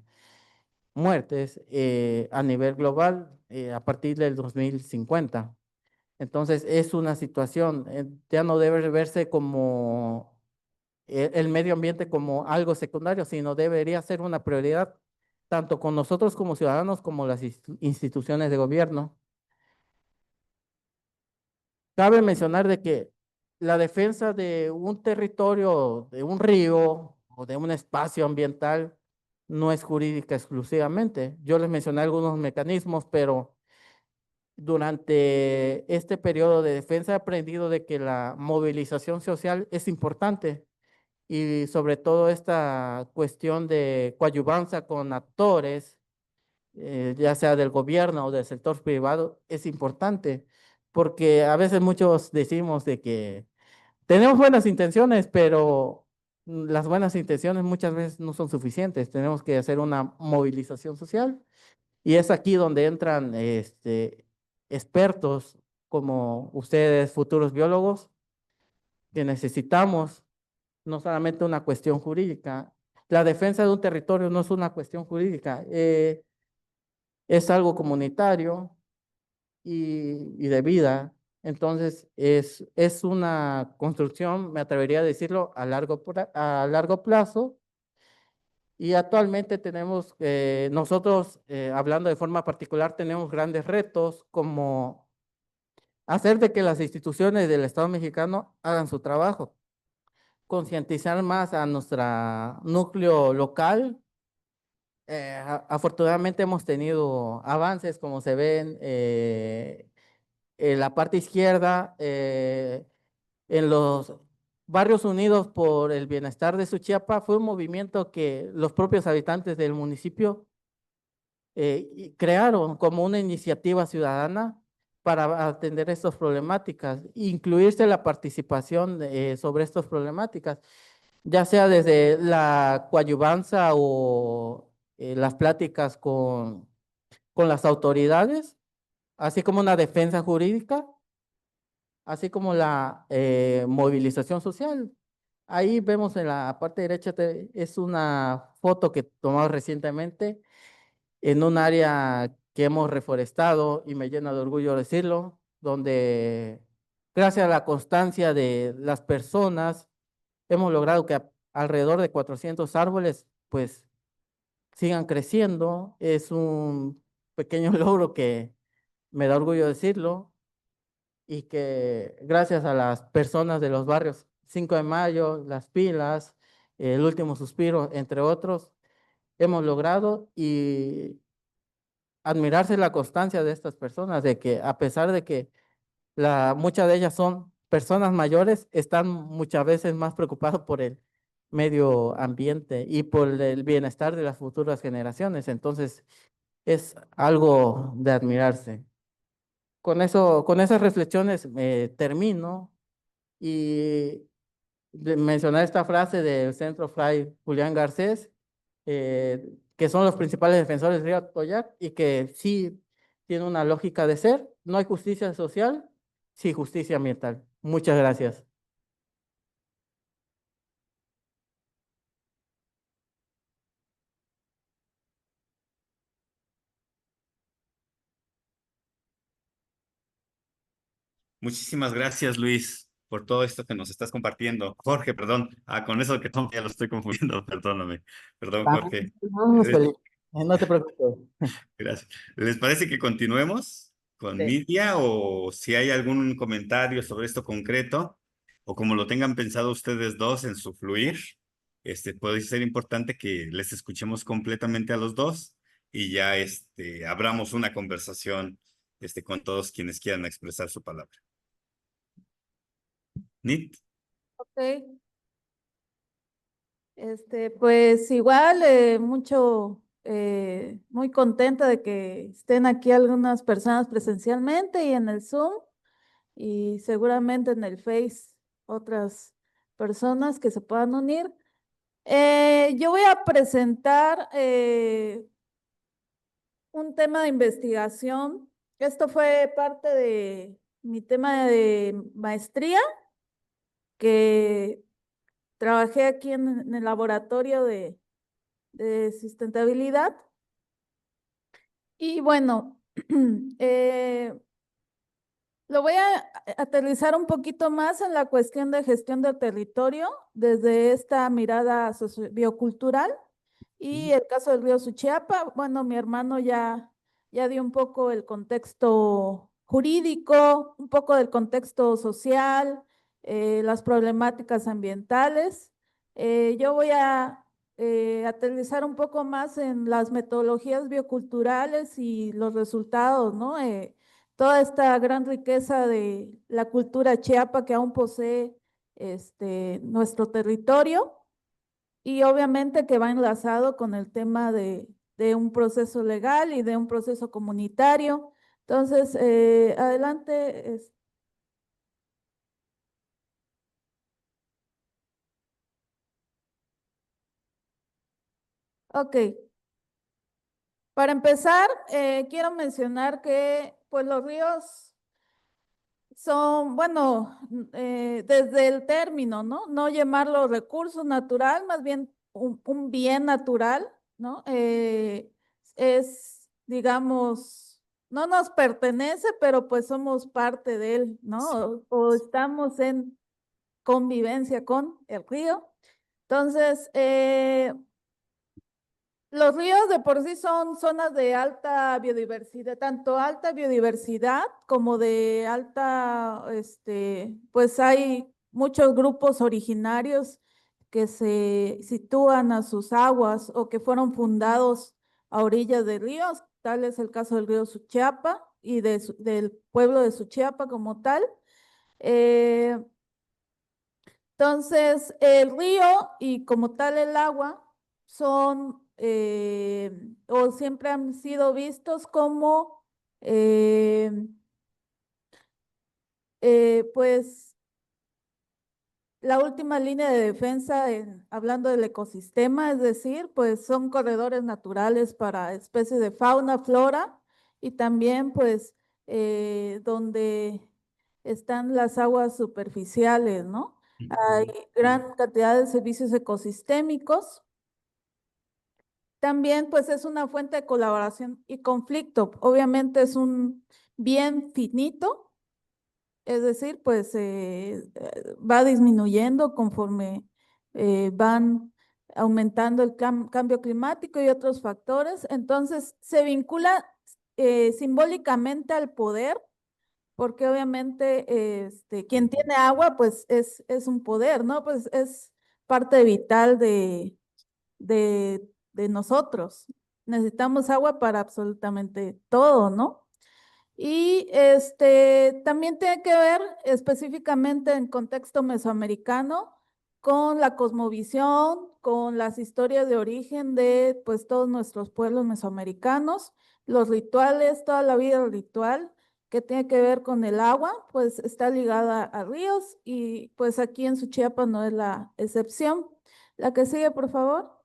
muertes a nivel global a partir del 2050. Entonces es una situación, ya no debe verse como el medio ambiente como algo secundario, sino debería ser una prioridad tanto con nosotros como ciudadanos como las instituciones de gobierno. Cabe mencionar de que la defensa de un territorio, de un río o de un espacio ambiental no es jurídica exclusivamente. Yo les mencioné algunos mecanismos, pero durante este periodo de defensa he aprendido de que la movilización social es importante y sobre todo esta cuestión de coadyuvanza con actores, ya sea del gobierno o del sector privado, es importante, porque a veces muchos decimos de que tenemos buenas intenciones, pero las buenas intenciones muchas veces no son suficientes. Tenemos que hacer una movilización social y es aquí donde entran expertos como ustedes, futuros biólogos, que necesitamos no solamente una cuestión jurídica. La defensa de un territorio no es una cuestión jurídica, es algo comunitario y de vida. Entonces, es una construcción, me atrevería a decirlo, a largo plazo. Y actualmente tenemos, nosotros, hablando de forma particular, tenemos grandes retos como hacer de que las instituciones del Estado mexicano hagan su trabajo, concientizar más a nuestro núcleo local. Afortunadamente hemos tenido avances, como se ven en la parte izquierda, en los Barrios Unidos por el Bienestar de Suchiapa. Fue un movimiento que los propios habitantes del municipio y crearon como una iniciativa ciudadana para atender estas problemáticas, incluirse la participación sobre estas problemáticas, ya sea desde la coadyuvanza o las pláticas con las autoridades, así como una defensa jurídica, así como la movilización social. Ahí vemos en la parte derecha, es una foto que tomamos recientemente en un área que hemos reforestado y me llena de orgullo decirlo, donde gracias a la constancia de las personas hemos logrado que alrededor de 400 árboles pues sigan creciendo. Es un pequeño logro que me da orgullo decirlo y que gracias a las personas de los barrios 5 de Mayo, Las Pilas, El Último Suspiro, entre otros, hemos logrado y admirarse la constancia de estas personas, de que a pesar de que muchas de ellas son personas mayores, están muchas veces más preocupados por el medio ambiente y por el bienestar de las futuras generaciones. Entonces, es algo de admirarse. Con eso, con esas reflexiones termino y de mencionar esta frase del centro Fray Julián Garcés, que son los principales defensores del río Atoyac y que sí tiene una lógica de ser. No hay justicia social, sí justicia ambiental. Muchas gracias. Muchísimas gracias, Luis, por todo esto que nos estás compartiendo. Jorge, perdón. Con eso que ya lo estoy confundiendo, perdóname. Perdón, Jorge. Vamos, Les- Felipe. No te preocupes. Gracias. ¿Les parece que continuemos con Sí. Nidia o si hay algún comentario sobre esto concreto o como lo tengan pensado ustedes dos en su fluir? Puede ser importante que les escuchemos completamente a los dos y ya abramos una conversación con todos quienes quieran expresar su palabra. Nit. Ok, pues igual, muy contenta de que estén aquí algunas personas presencialmente y en el Zoom y seguramente en el Face otras personas que se puedan unir. Yo voy a presentar un tema de investigación. Esto fue parte de mi tema de maestría que trabajé aquí en el laboratorio de sustentabilidad. Y bueno, Lo voy a aterrizar un poquito más en la cuestión de gestión del territorio desde esta mirada biocultural y el caso del río Suchiapa. Bueno, mi hermano ya dio un poco el contexto jurídico, un poco del contexto social, las problemáticas ambientales. Yo voy a aterrizar un poco más en las metodologías bioculturales y los resultados, ¿no? Toda esta gran riqueza de la cultura chiapa que aún posee nuestro territorio y obviamente que va enlazado con el tema de un proceso legal y de un proceso comunitario. Entonces, adelante. Ok, para empezar, quiero mencionar que pues los ríos son, bueno, desde el término, ¿no? No llamarlo recurso natural, más bien un bien natural, ¿no? Digamos, no nos pertenece, pero pues somos parte de él, ¿no? O estamos en convivencia con el río. Entonces, los ríos de por sí son zonas de alta biodiversidad, tanto alta biodiversidad como de alta, pues hay muchos grupos originarios que se sitúan a sus aguas o que fueron fundados a orillas de ríos, tal es el caso del río Suchiapa y del pueblo de Suchiapa como tal. Eh, entonces, el río y como tal el agua son o siempre han sido vistos como eh, pues la última línea de defensa hablando del ecosistema, es decir, pues son corredores naturales para especies de fauna, flora y también pues donde están las aguas superficiales, ¿no? Hay gran cantidad de servicios ecosistémicos. También pues es una fuente de colaboración y conflicto. Obviamente es un bien finito, es decir, pues va disminuyendo conforme van aumentando el cambio climático y otros factores. Entonces se vincula simbólicamente al poder, porque obviamente quien tiene agua pues es un poder, ¿no? Pues es parte vital de nosotros. Necesitamos agua para absolutamente todo, ¿no? Y también tiene que ver específicamente en contexto mesoamericano con la cosmovisión, con las historias de origen de pues todos nuestros pueblos mesoamericanos, los rituales, toda la vida ritual que tiene que ver con el agua, pues está ligada a ríos y pues aquí en Suchiapa no es la excepción. La que sigue, por favor.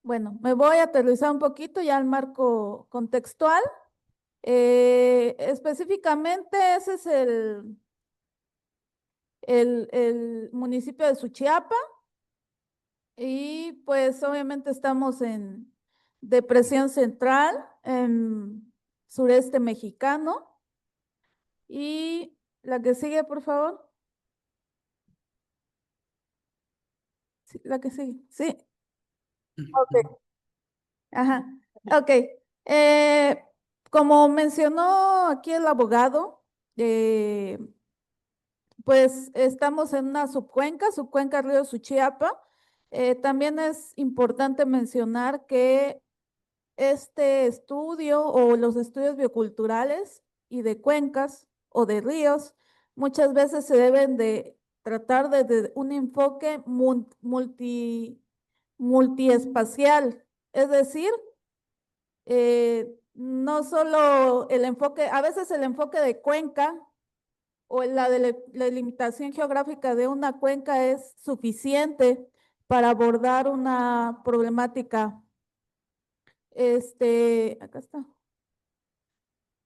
Bueno, me voy a aterrizar un poquito ya al marco contextual. Específicamente ese es el municipio de Suchiapa y pues obviamente estamos en Depresión Central, en sureste mexicano. Y la que sigue, por favor. Sí, la que sigue, sí. Ok, ajá, ok. Eh, Como mencionó aquí el abogado, pues estamos en una subcuenca Río Suchiapa. También es importante mencionar que este estudio o los estudios bioculturales y de cuencas o de ríos muchas veces se deben de tratar desde un enfoque multiespacial, es decir, no solo el enfoque, a veces el enfoque de cuenca o la delimitación geográfica de una cuenca es suficiente para abordar una problemática, acá está,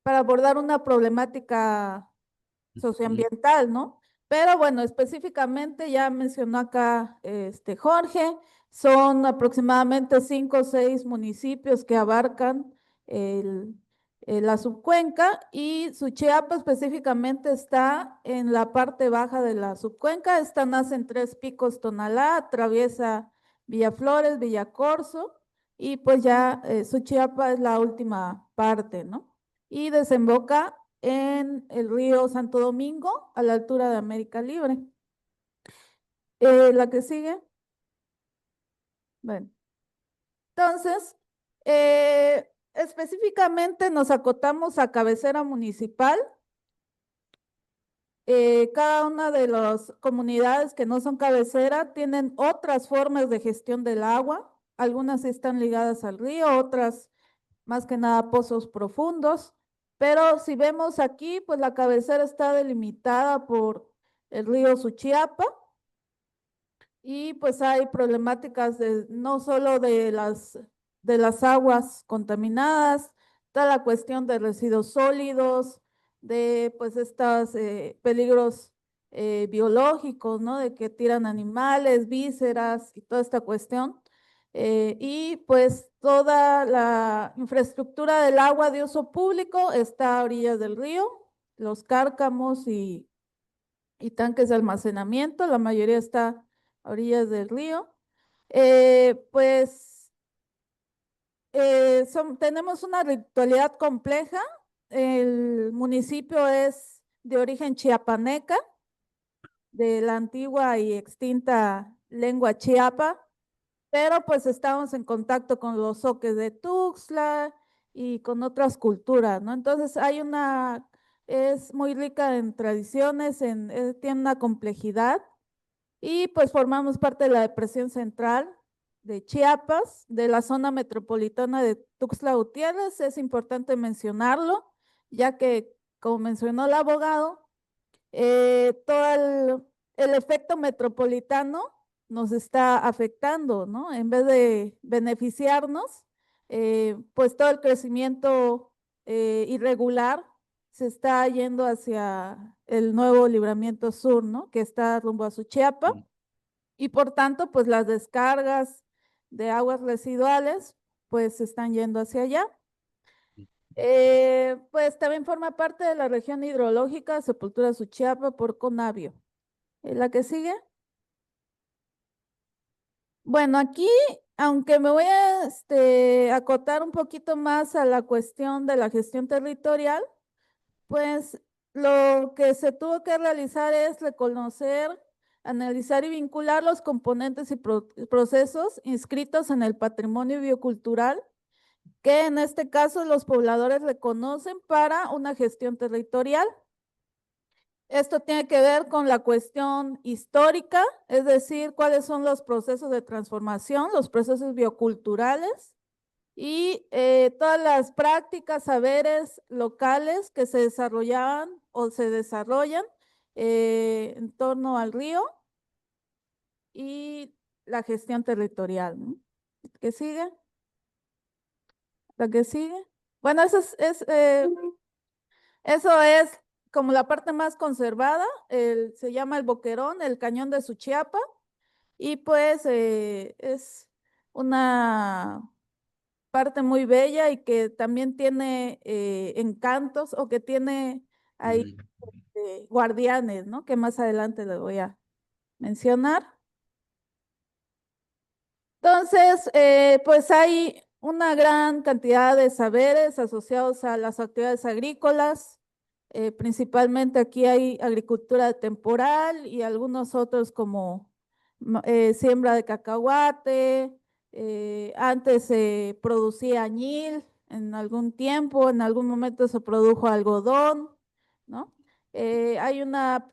para abordar una problemática socioambiental, ¿no? Pero bueno, específicamente ya mencionó acá Jorge, son aproximadamente 5 o 6 municipios que abarcan el, la subcuenca, y Suchiapa específicamente está en la parte baja de la subcuenca. Esta nace en Tres Picos, Tonalá, atraviesa Villaflores, Villacorso, y pues ya Suchiapa es la última parte, ¿no? Y desemboca en el río Santo Domingo a la altura de América Libre. La que sigue. Bueno, entonces, específicamente nos acotamos a cabecera municipal. Cada una de las comunidades que no son cabecera tienen otras formas de gestión del agua. Algunas sí están ligadas al río, otras más que nada pozos profundos. Pero si vemos aquí, pues la cabecera está delimitada por el río Suchiapa, y pues hay problemáticas no solo de las aguas contaminadas, toda la cuestión de residuos sólidos, de pues estos peligros biológicos, ¿no? De que tiran animales, vísceras y toda esta cuestión. Y pues toda la infraestructura del agua de uso público está a orillas del río, los cárcamos y tanques de almacenamiento, la mayoría está a orillas del río. Pues tenemos una ritualidad compleja. El municipio es de origen chiapaneca, de la antigua y extinta lengua chiapa, pero pues estamos en contacto con los zoques de Tuxtla y con otras culturas, ¿no? Entonces es muy rica en tradiciones, tiene una complejidad, y pues formamos parte de la depresión central de Chiapas, de la zona metropolitana de Tuxtla Gutiérrez. Es importante mencionarlo, ya que, como mencionó el abogado, todo el efecto metropolitano nos está afectando, ¿no? En vez de beneficiarnos, pues todo el crecimiento irregular se está yendo hacia el nuevo Libramiento Sur, ¿no? Que está rumbo a Suchiapa, y por tanto, pues las descargas de aguas residuales, pues se están yendo hacia allá. Pues también forma parte de la región hidrológica Sepultura Suchiapa por Conavio. La que sigue. Bueno, aquí, aunque me voy a acotar un poquito más a la cuestión de la gestión territorial, pues lo que se tuvo que realizar es reconocer, analizar y vincular los componentes y procesos inscritos en el patrimonio biocultural, que en este caso los pobladores reconocen para una gestión territorial. Esto tiene que ver con la cuestión histórica, es decir, cuáles son los procesos de transformación, los procesos bioculturales, y todas las prácticas, saberes locales que se desarrollaban o se desarrollan en torno al río, y la gestión territorial, ¿no? ¿Qué sigue? ¿La que sigue? Bueno, eso es como la parte más conservada. Se llama el Boquerón, el Cañón de Suchiapa, y pues es una parte muy bella y que también tiene encantos, o que tiene ahí guardianes, ¿no? Que más adelante les voy a mencionar. Entonces, pues hay una gran cantidad de saberes asociados a las actividades agrícolas. Principalmente aquí hay agricultura temporal y algunos otros como siembra de cacahuate. Antes se producía añil en algún tiempo, en algún momento se produjo algodón, ¿no? Hay una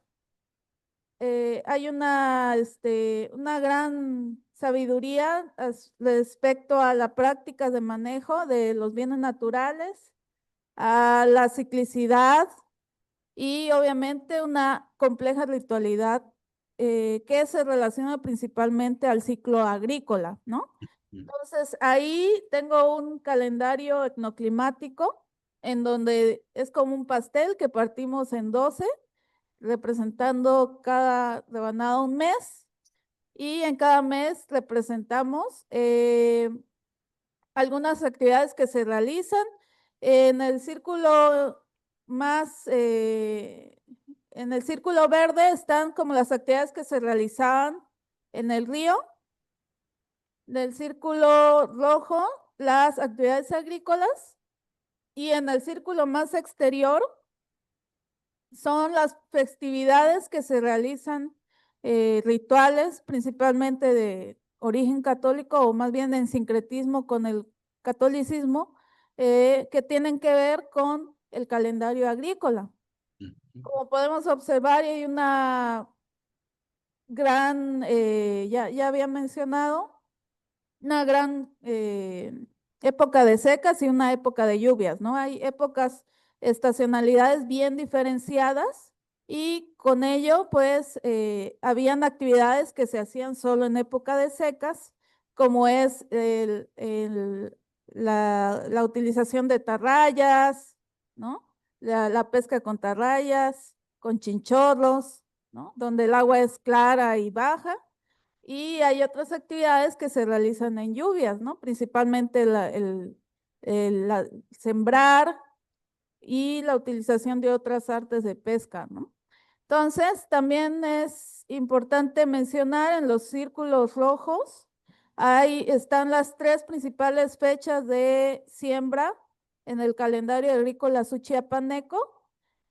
gran sabiduría respecto a la práctica de manejo de los bienes naturales, a la ciclicidad, y obviamente una compleja ritualidad que se relaciona principalmente al ciclo agrícola, ¿no? Entonces, ahí tengo un calendario etnoclimático en donde es como un pastel que partimos en 12, representando cada rebanada un mes, y en cada mes representamos algunas actividades que se realizan. En el círculo en el círculo verde están como las actividades que se realizaban en el río. Del círculo rojo, las actividades agrícolas. Y en el círculo más exterior son las festividades que se realizan, rituales, principalmente de origen católico o más bien en sincretismo con el catolicismo, que tienen que ver con el calendario agrícola. Como podemos observar, hay una gran, ya había mencionado, una gran época de secas y una época de lluvias, ¿no? Hay épocas, estacionalidades bien diferenciadas y con ello, pues, habían actividades que se hacían solo en época de secas, como es la utilización de tarrayas, ¿no? La pesca con tarrayas, con chinchorros, ¿no? Donde el agua es clara y baja. Y hay otras actividades que se realizan en lluvias, ¿no? Principalmente sembrar y la utilización de otras artes de pesca, ¿no? Entonces, también es importante mencionar en los círculos rojos, ahí están las 3 principales fechas de siembra en el calendario agrícola suchiapaneco,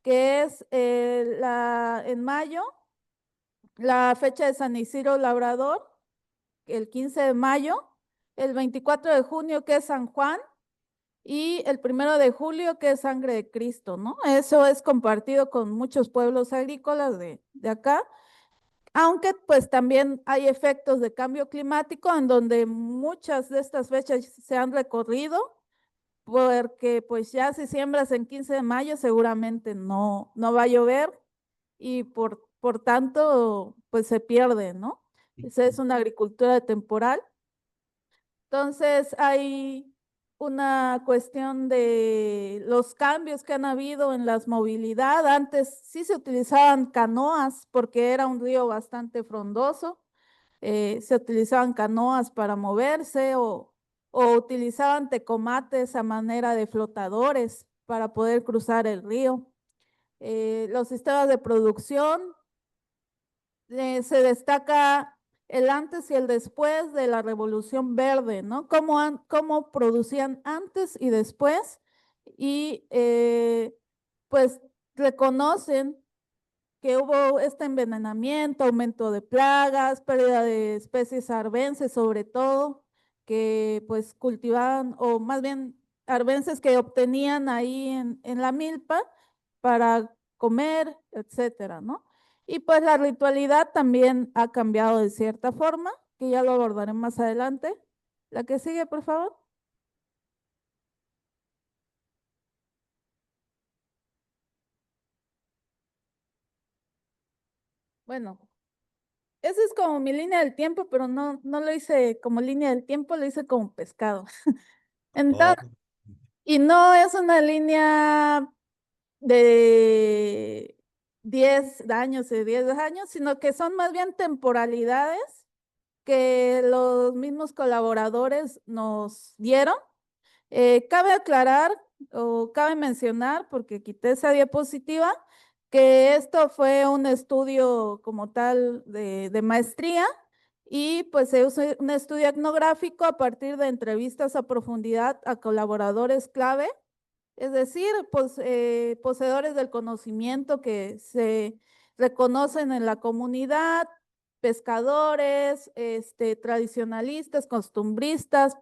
que es en mayo, la fecha de San Isidro Labrador, el 15 de mayo, el 24 de junio, que es San Juan, y el 1 de julio, que es Sangre de Cristo, ¿no? Eso es compartido con muchos pueblos agrícolas de acá, aunque pues también hay efectos de cambio climático en donde muchas de estas fechas se han recorrido, porque pues ya si siembras en 15 de mayo seguramente no va a llover y por tanto pues se pierde, ¿no? Esa es una agricultura temporal. Entonces hay una cuestión de los cambios que han habido en las movilidad. Antes sí se utilizaban canoas porque era un río bastante frondoso. Se utilizaban canoas para moverse o utilizaban tecomates a manera de flotadores para poder cruzar el río. Los sistemas de producción, se destaca el antes y el después de la Revolución Verde, ¿no? Cómo producían antes y después y pues reconocen que hubo este envenenamiento, aumento de plagas, pérdida de especies arbences sobre todo, que pues cultivaban, o más bien arbences que obtenían ahí en la milpa para comer, etcétera, ¿no? Y pues la ritualidad también ha cambiado de cierta forma, que ya lo abordaré más adelante. La que sigue, por favor. Bueno, esa es como mi línea del tiempo, pero no lo hice como línea del tiempo, lo hice como pescado. Oh, Entonces, y no es una línea de 10 años y 10 años, sino que son más bien temporalidades que los mismos colaboradores nos dieron. Cabe aclarar o cabe mencionar, porque quité esa diapositiva, que esto fue un estudio como tal de maestría y pues se usa un estudio etnográfico a partir de entrevistas a profundidad a colaboradores clave, es decir, pues, poseedores del conocimiento que se reconocen en la comunidad, pescadores, tradicionalistas, costumbristas,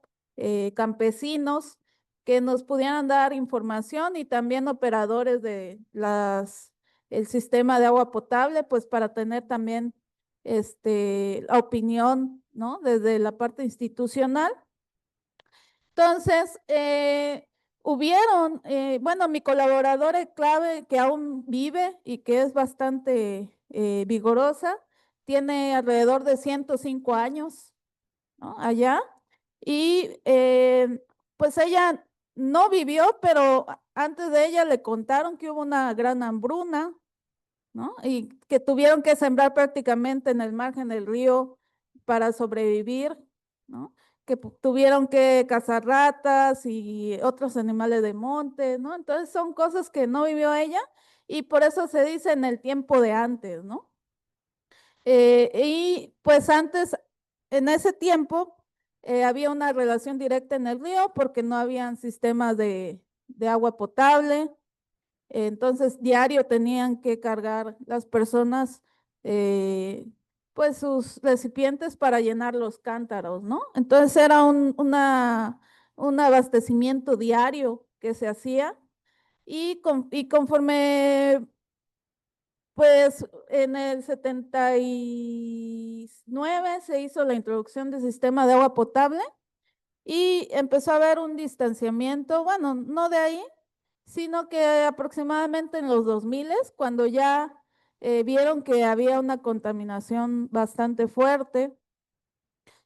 campesinos, que nos pudieran dar información y también operadores de el sistema de agua potable, pues para tener también la opinión, ¿no? Desde la parte institucional. Entonces, bueno, mi colaboradora clave que aún vive y que es bastante vigorosa, tiene alrededor de 105 años, ¿no? Allá. Y pues ella no vivió, pero antes de ella le contaron que hubo una gran hambruna, ¿no? Y que tuvieron que sembrar prácticamente en el margen del río para sobrevivir, ¿no? que tuvieron que cazar ratas y otros animales de monte, ¿no? Entonces son cosas que no vivió ella y por eso se dice en el tiempo de antes, ¿no? Y pues antes, en ese tiempo, había una relación directa en el río porque no habían sistemas de agua potable. Entonces, diario tenían que cargar las personas, pues, sus recipientes para llenar los cántaros, ¿no? Entonces, era un abastecimiento diario que se hacía y conforme pues en el 79 se hizo la introducción del sistema de agua potable y empezó a haber un distanciamiento, bueno, no de ahí, sino que aproximadamente en los 2000, cuando ya vieron que había una contaminación bastante fuerte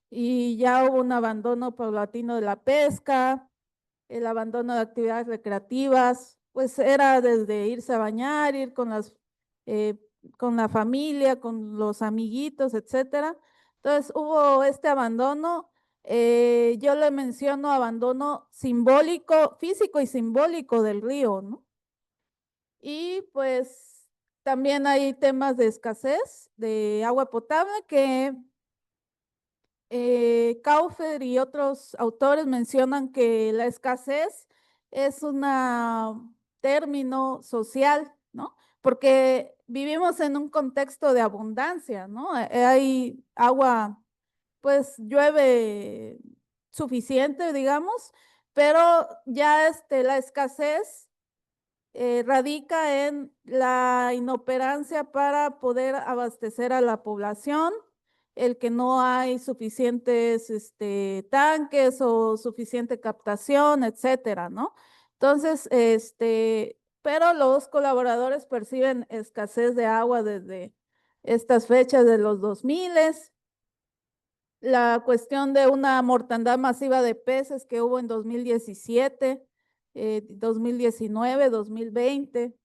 y ya hubo un abandono paulatino de la pesca, el abandono de actividades recreativas, pues era desde irse a bañar, ir eh, con la familia, con los amiguitos, etcétera. Entonces hubo este abandono, yo le menciono abandono simbólico, físico y simbólico del río, ¿no? Y pues también hay temas de escasez de agua potable que Kaufer y otros autores mencionan que la escasez es un término social, ¿no? Porque vivimos en un contexto de abundancia, ¿no? Hay agua, pues llueve suficiente, digamos, pero ya la escasez radica en la inoperancia para poder abastecer a la población, el que no hay suficientes tanques o suficiente captación, etcétera, ¿no? Entonces, pero los colaboradores perciben escasez de agua desde estas fechas de los 2000, la cuestión de una mortandad masiva de peces que hubo en 2017, 2019, 2020,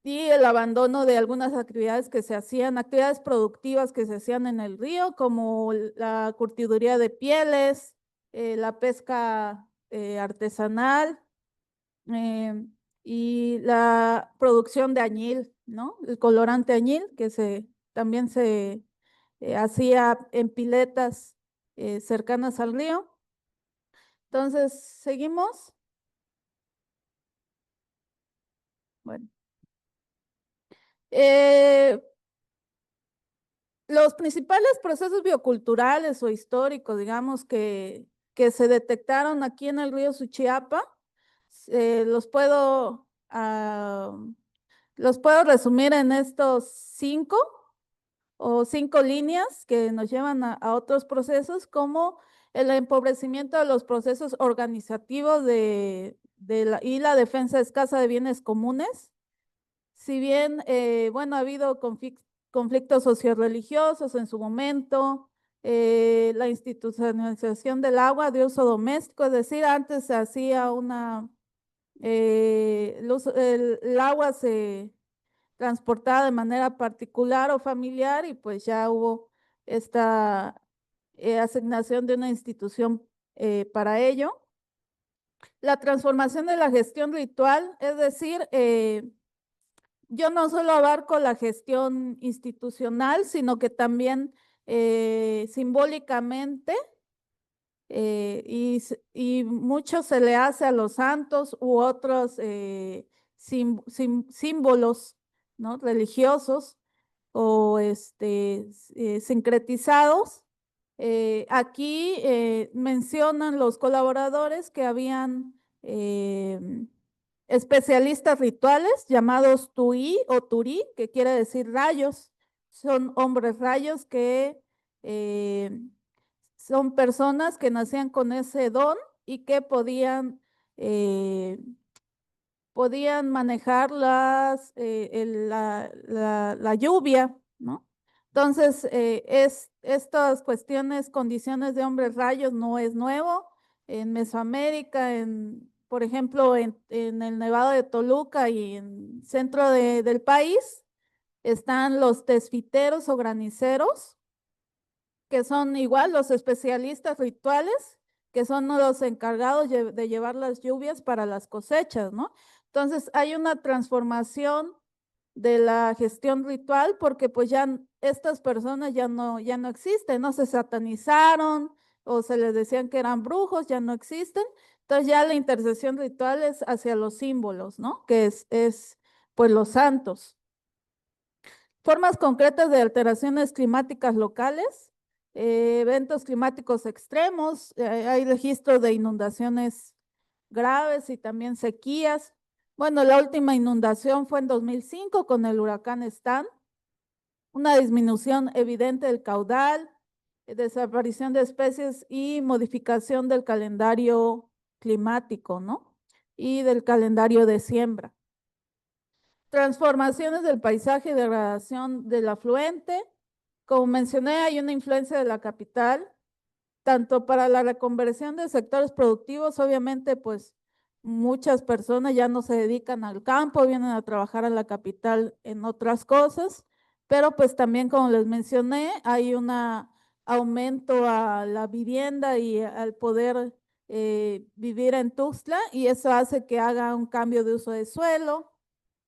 y el abandono de algunas actividades que se hacían, actividades productivas que se hacían en el río, como la curtiduría de pieles, la pesca artesanal y la producción de añil, ¿no? El colorante añil que también se hacía en piletas cercanas al río. Entonces, seguimos. Bueno. Los principales procesos bioculturales o históricos, digamos, que se detectaron aquí en el río Suchiapa, los puedo resumir en estos 5 líneas que nos llevan a otros procesos, como el empobrecimiento de los procesos organizativos y la defensa escasa de bienes comunes. Si bien, bueno, ha habido conflictos socioreligiosos en su momento, la institucionalización del agua de uso doméstico, es decir, antes se hacía el agua se transportada de manera particular o familiar y pues ya hubo esta asignación de una institución para ello. La transformación de la gestión ritual, es decir, yo no solo abarco la gestión institucional, sino que también simbólicamente y mucho se le hace a los santos u otros símbolos, ¿no? Religiosos o sincretizados. Aquí mencionan los colaboradores que habían especialistas rituales llamados tuí o turí, que quiere decir rayos. Son hombres rayos que son personas que nacían con ese don y que podían manejar la lluvia, ¿no? Entonces, estas cuestiones, condiciones de hombres rayos no es nuevo. En Mesoamérica, por ejemplo, en el Nevado de Toluca y en el centro del país, están los tesfiteros o graniceros, que son igual los especialistas rituales, que son los encargados de llevar las lluvias para las cosechas, ¿no? Entonces hay una transformación de la gestión ritual porque pues ya estas personas ya no existen, no se satanizaron o se les decían que eran brujos, ya no existen. Entonces ya la intercesión ritual es hacia los símbolos, ¿no? Que es pues los santos. Formas concretas de alteraciones climáticas locales, eventos climáticos extremos, hay registros de inundaciones graves y también sequías. Bueno, la última inundación fue en 2005 con el huracán Stan, una disminución evidente del caudal, desaparición de especies y modificación del calendario climático, ¿no? Y del calendario de siembra. Transformaciones del paisaje y degradación del afluente. Como mencioné, hay una influencia de la capital, tanto para la reconversión de sectores productivos, obviamente, pues muchas personas ya no se dedican al campo, vienen a trabajar a la capital en otras cosas, pero pues también, como les mencioné, hay un aumento a la vivienda y al poder vivir en Tuxtla, y eso hace que haga un cambio de uso de suelo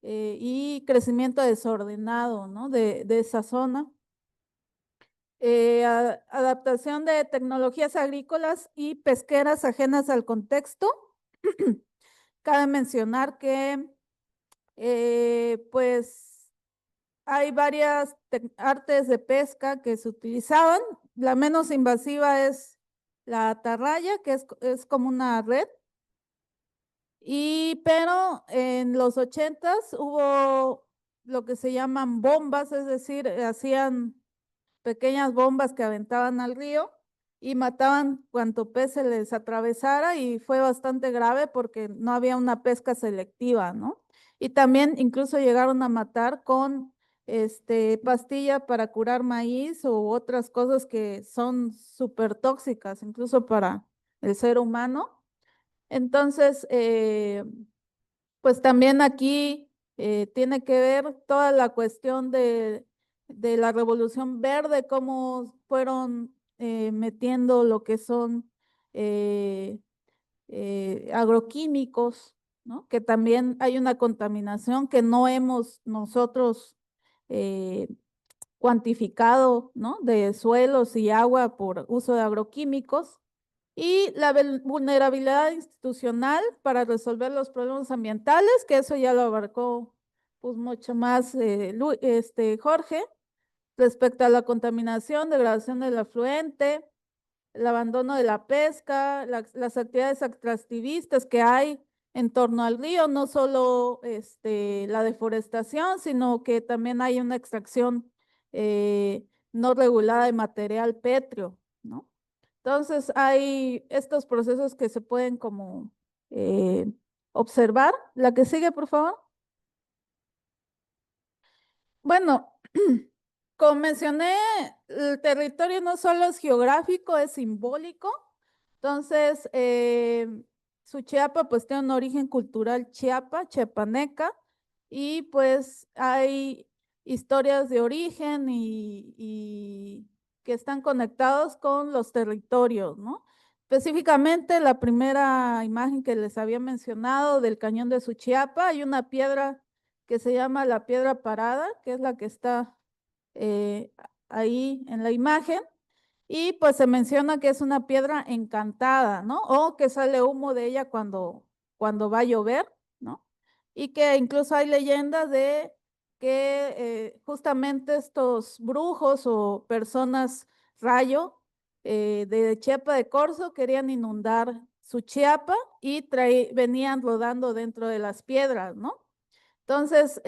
y crecimiento desordenado, ¿no? de esa zona. Adaptación de tecnologías agrícolas y pesqueras ajenas al contexto. Cabe mencionar que pues hay varias artes de pesca que se utilizaban. La menos invasiva es la atarraya, que es como una red. Pero en los 80s hubo lo que se llaman bombas, es decir, hacían pequeñas bombas que aventaban al río y mataban cuanto pez se les atravesara, y fue bastante grave porque no había una pesca selectiva, ¿no? Y también incluso llegaron a matar con pastilla para curar maíz u otras cosas que son súper tóxicas, incluso para el ser humano. Entonces, pues también aquí tiene que ver toda la cuestión de la revolución verde, cómo fueron metiendo lo que son agroquímicos, ¿no? Que también hay una contaminación que no hemos nosotros eh, cuantificado, ¿no? De suelos y agua por uso de agroquímicos. Y la vulnerabilidad institucional para resolver los problemas ambientales, que eso ya lo abarcó pues mucho más Jorge, respecto a la contaminación, degradación del afluente, el abandono de la pesca, las actividades extractivistas que hay en torno al río, no solo la deforestación, sino que también hay una extracción no regulada de material pétreo, ¿no? Entonces hay estos procesos que se pueden como observar. La que sigue, por favor. Bueno, como mencioné, el territorio no solo es geográfico, es simbólico. Entonces, Suchiapa pues tiene un origen cultural chiapaneca, y pues hay historias de origen y que están conectados con los territorios, ¿no? Específicamente, la primera imagen que les había mencionado del cañón de Suchiapa, hay una piedra que se llama la piedra parada, que es la que está eh, ahí en la imagen, y pues se menciona que es una piedra encantada, ¿no? O que sale humo de ella cuando va a llover, ¿no? Y que incluso hay leyendas de que justamente estos brujos o personas rayo de Chiapa de Corzo querían inundar su Chiapa y venían rodando dentro de las piedras, ¿no? Entonces,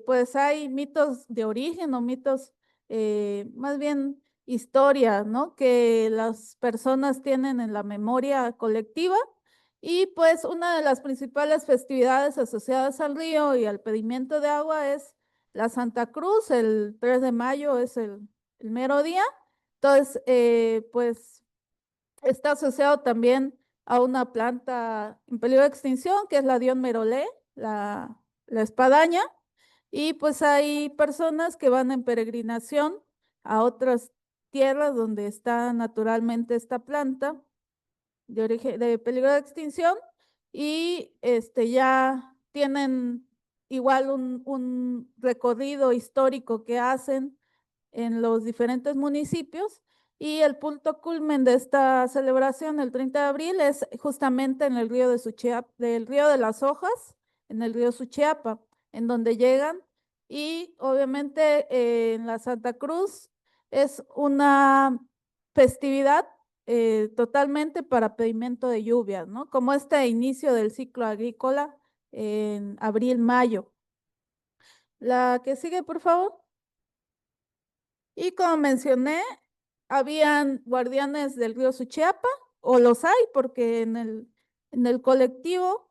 pues hay mitos de origen o mitos, más bien historias, ¿no? Que las personas tienen en la memoria colectiva. Y pues una de las principales festividades asociadas al río y al pedimiento de agua es la Santa Cruz. El 3 de mayo es el mero día. Entonces, pues está asociado también a una planta en peligro de extinción, que es la Dion merolé, la espadaña. Y pues hay personas que van en peregrinación a otras tierras donde está naturalmente esta planta de origen de peligro de extinción y ya tienen igual un recorrido histórico que hacen en los diferentes municipios y el punto culmen de esta celebración el 30 de abril es justamente en el río de Suchiapa, del río de las Hojas, en el río Suchiapa, en donde llegan y obviamente en la Santa Cruz es una festividad totalmente para pedimento de lluvias, ¿no? Como este inicio del ciclo agrícola en abril-mayo. La que sigue, por favor. Y como mencioné, habían guardianes del río Suchiapa, o los hay, porque en el colectivo,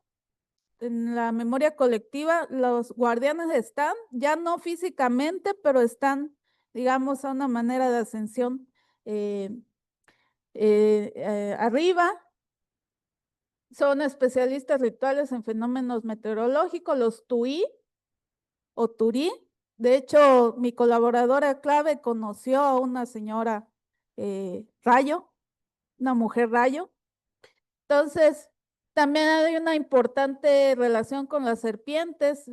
en la memoria colectiva, los guardianes están, ya no físicamente, pero están, digamos, a una manera de ascensión arriba. Son especialistas rituales en fenómenos meteorológicos, los tuí o turí. De hecho, mi colaboradora clave conoció a una señora rayo, una mujer rayo. Entonces, también hay una importante relación con las serpientes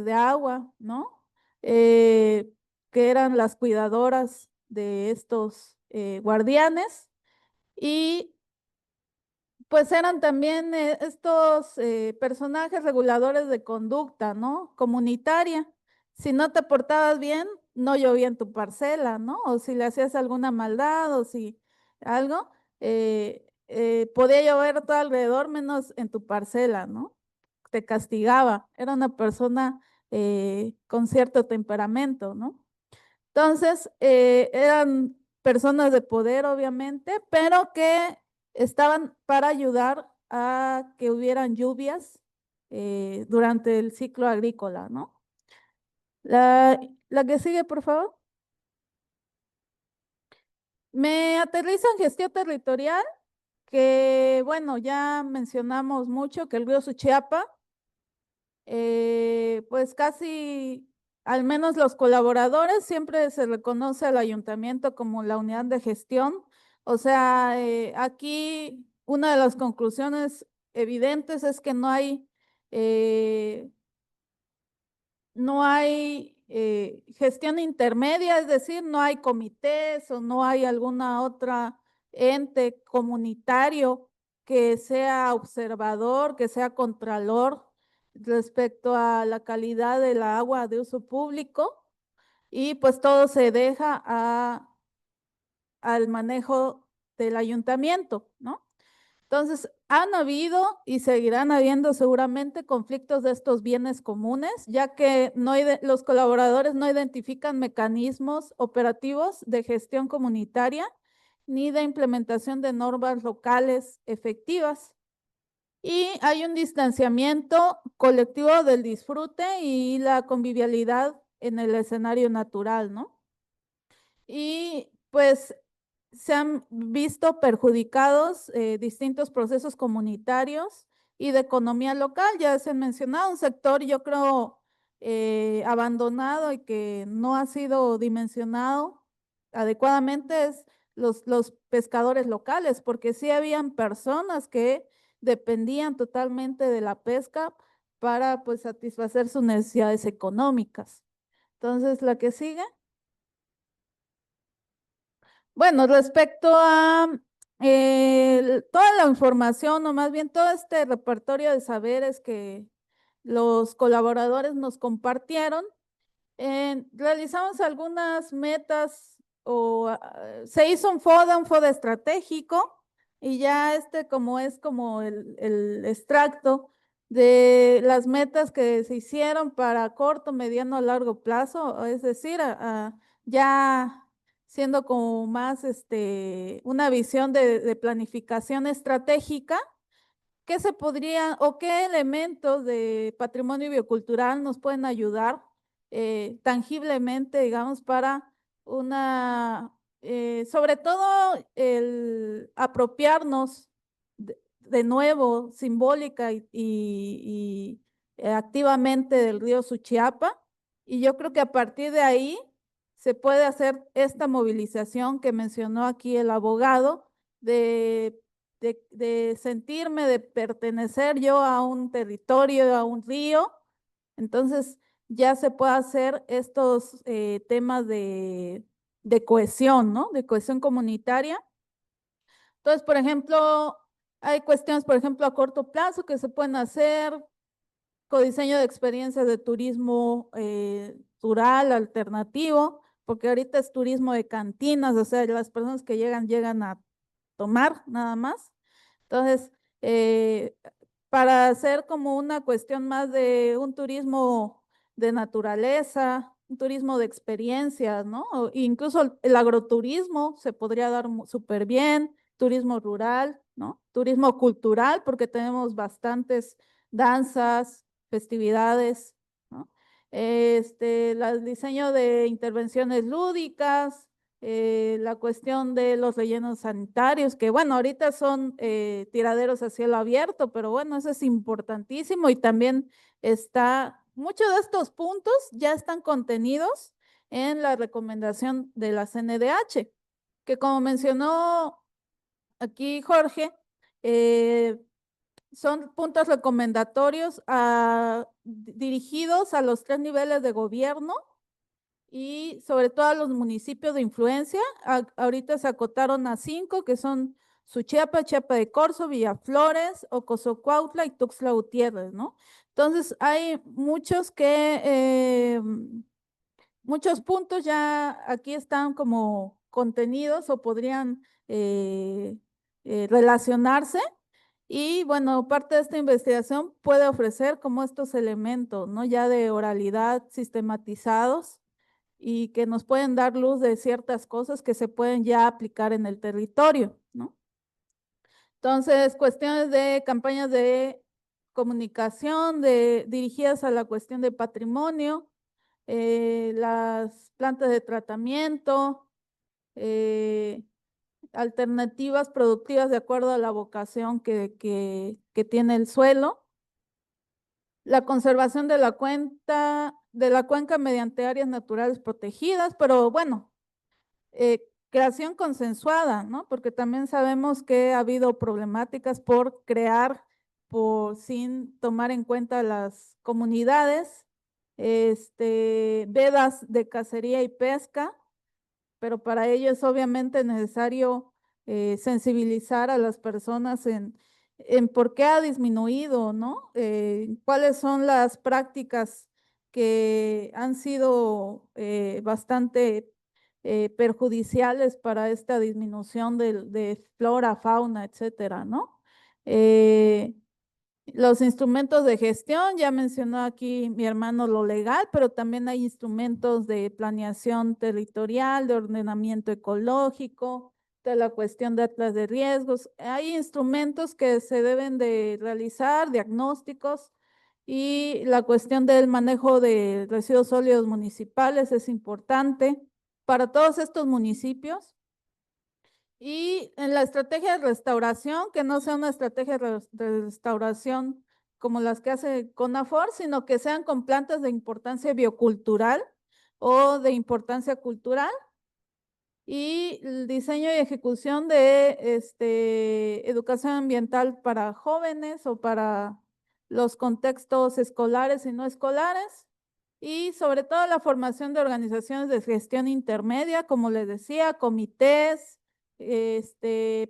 de agua, ¿no? Que eran las cuidadoras de estos guardianes. Y pues eran también estos personajes reguladores de conducta, ¿no? Comunitaria. Si no te portabas bien, no llovía en tu parcela, ¿no? O si le hacías alguna maldad o si algo, podía llover todo alrededor menos en tu parcela, ¿no? Te castigaba. Era una persona con cierto temperamento, ¿no? Entonces, eran personas de poder, obviamente, pero que estaban para ayudar a que hubieran lluvias durante el ciclo agrícola, ¿no? La que sigue, por favor. Me aterriza en gestión territorial, que bueno, ya mencionamos mucho que el río Suchiapa, pues casi, al menos los colaboradores, siempre se reconoce al ayuntamiento como la unidad de gestión. O sea, aquí una de las conclusiones evidentes es que no hay gestión intermedia, es decir, no hay comités o no hay alguna otra ente comunitario que sea observador, que sea contralor respecto a la calidad del agua de uso público y pues todo se deja al manejo del ayuntamiento, ¿no? Entonces, han habido y seguirán habiendo seguramente conflictos de estos bienes comunes, ya que los colaboradores no identifican mecanismos operativos de gestión comunitaria ni de implementación de normas locales efectivas. Y hay un distanciamiento colectivo del disfrute y la convivialidad en el escenario natural, ¿no? Y pues se han visto perjudicados distintos procesos comunitarios y de economía local. Ya se han mencionado un sector, yo creo, abandonado y que no ha sido dimensionado adecuadamente es los pescadores locales, porque sí habían personas que dependían totalmente de la pesca para pues satisfacer sus necesidades económicas. Entonces, la que sigue. Bueno, respecto a toda la información, o más bien todo este repertorio de saberes que los colaboradores nos compartieron, realizamos algunas metas se hizo un FODA estratégico y ya como es como el extracto de las metas que se hicieron para corto, mediano, largo plazo, es decir, ya siendo como más una visión de planificación estratégica. ¿Qué se podría o qué elementos de patrimonio biocultural nos pueden ayudar tangiblemente, digamos, para sobre todo el apropiarnos de nuevo simbólica y activamente del río Suchiapa? Y yo creo que a partir de ahí se puede hacer esta movilización que mencionó aquí el abogado de sentirme, de pertenecer yo a un territorio, a un río. Entonces ya se puede hacer estos temas de cohesión, ¿no? De cohesión comunitaria. Entonces, por ejemplo, hay cuestiones, por ejemplo, a corto plazo que se pueden hacer, codiseño de experiencias de turismo rural, alternativo, porque ahorita es turismo de cantinas, o sea, las personas que llegan a tomar nada más. Entonces, para hacer como una cuestión más de un turismo de naturaleza, un turismo de experiencias, ¿no? O incluso el agroturismo se podría dar súper bien, turismo rural, ¿no? Turismo cultural, porque tenemos bastantes danzas, festividades, ¿no? El diseño de intervenciones lúdicas, la cuestión de los rellenos sanitarios, que bueno, ahorita son tiraderos a cielo abierto, pero bueno, eso es importantísimo y también muchos de estos puntos ya están contenidos en la recomendación de la CNDH, que como mencionó aquí Jorge, son puntos recomendatorios dirigidos a los 3 niveles de gobierno y sobre todo a los municipios de influencia. Ahorita se acotaron a 5, que son Suchiapa, Chiapa de Corzo, Villaflores, Ocosocuautla y Tuxtla Gutiérrez, ¿no? Entonces hay muchos puntos ya aquí están como contenidos o podrían relacionarse. Y bueno, parte de esta investigación puede ofrecer como estos elementos, ¿no? Ya de oralidad sistematizados y que nos pueden dar luz de ciertas cosas que se pueden ya aplicar en el territorio, ¿no? Entonces, cuestiones de campañas de comunicación dirigidas a la cuestión de patrimonio, las plantas de tratamiento, alternativas productivas de acuerdo a la vocación que tiene el suelo, la conservación de la cuenca mediante áreas naturales protegidas, pero bueno, creación consensuada, ¿no? Porque también sabemos que ha habido problemáticas por crear sin tomar en cuenta las comunidades, vedas de cacería y pesca, pero para ello es obviamente necesario sensibilizar a las personas en por qué ha disminuido, ¿no? Cuáles son las prácticas que han sido bastante perjudiciales para esta disminución de flora, fauna, etcétera, ¿no? Los instrumentos de gestión, ya mencionó aquí mi hermano lo legal, pero también hay instrumentos de planeación territorial, de ordenamiento ecológico, de la cuestión de atlas de riesgos. Hay instrumentos que se deben de realizar, diagnósticos, y la cuestión del manejo de residuos sólidos municipales es importante para todos estos municipios. Y en la estrategia de restauración, que no sea una estrategia de restauración como las que hace CONAFOR, sino que sean con plantas de importancia biocultural o de importancia cultural. Y el diseño y ejecución de educación ambiental para jóvenes o para los contextos escolares y no escolares. Y sobre todo la formación de organizaciones de gestión intermedia, como les decía, comités,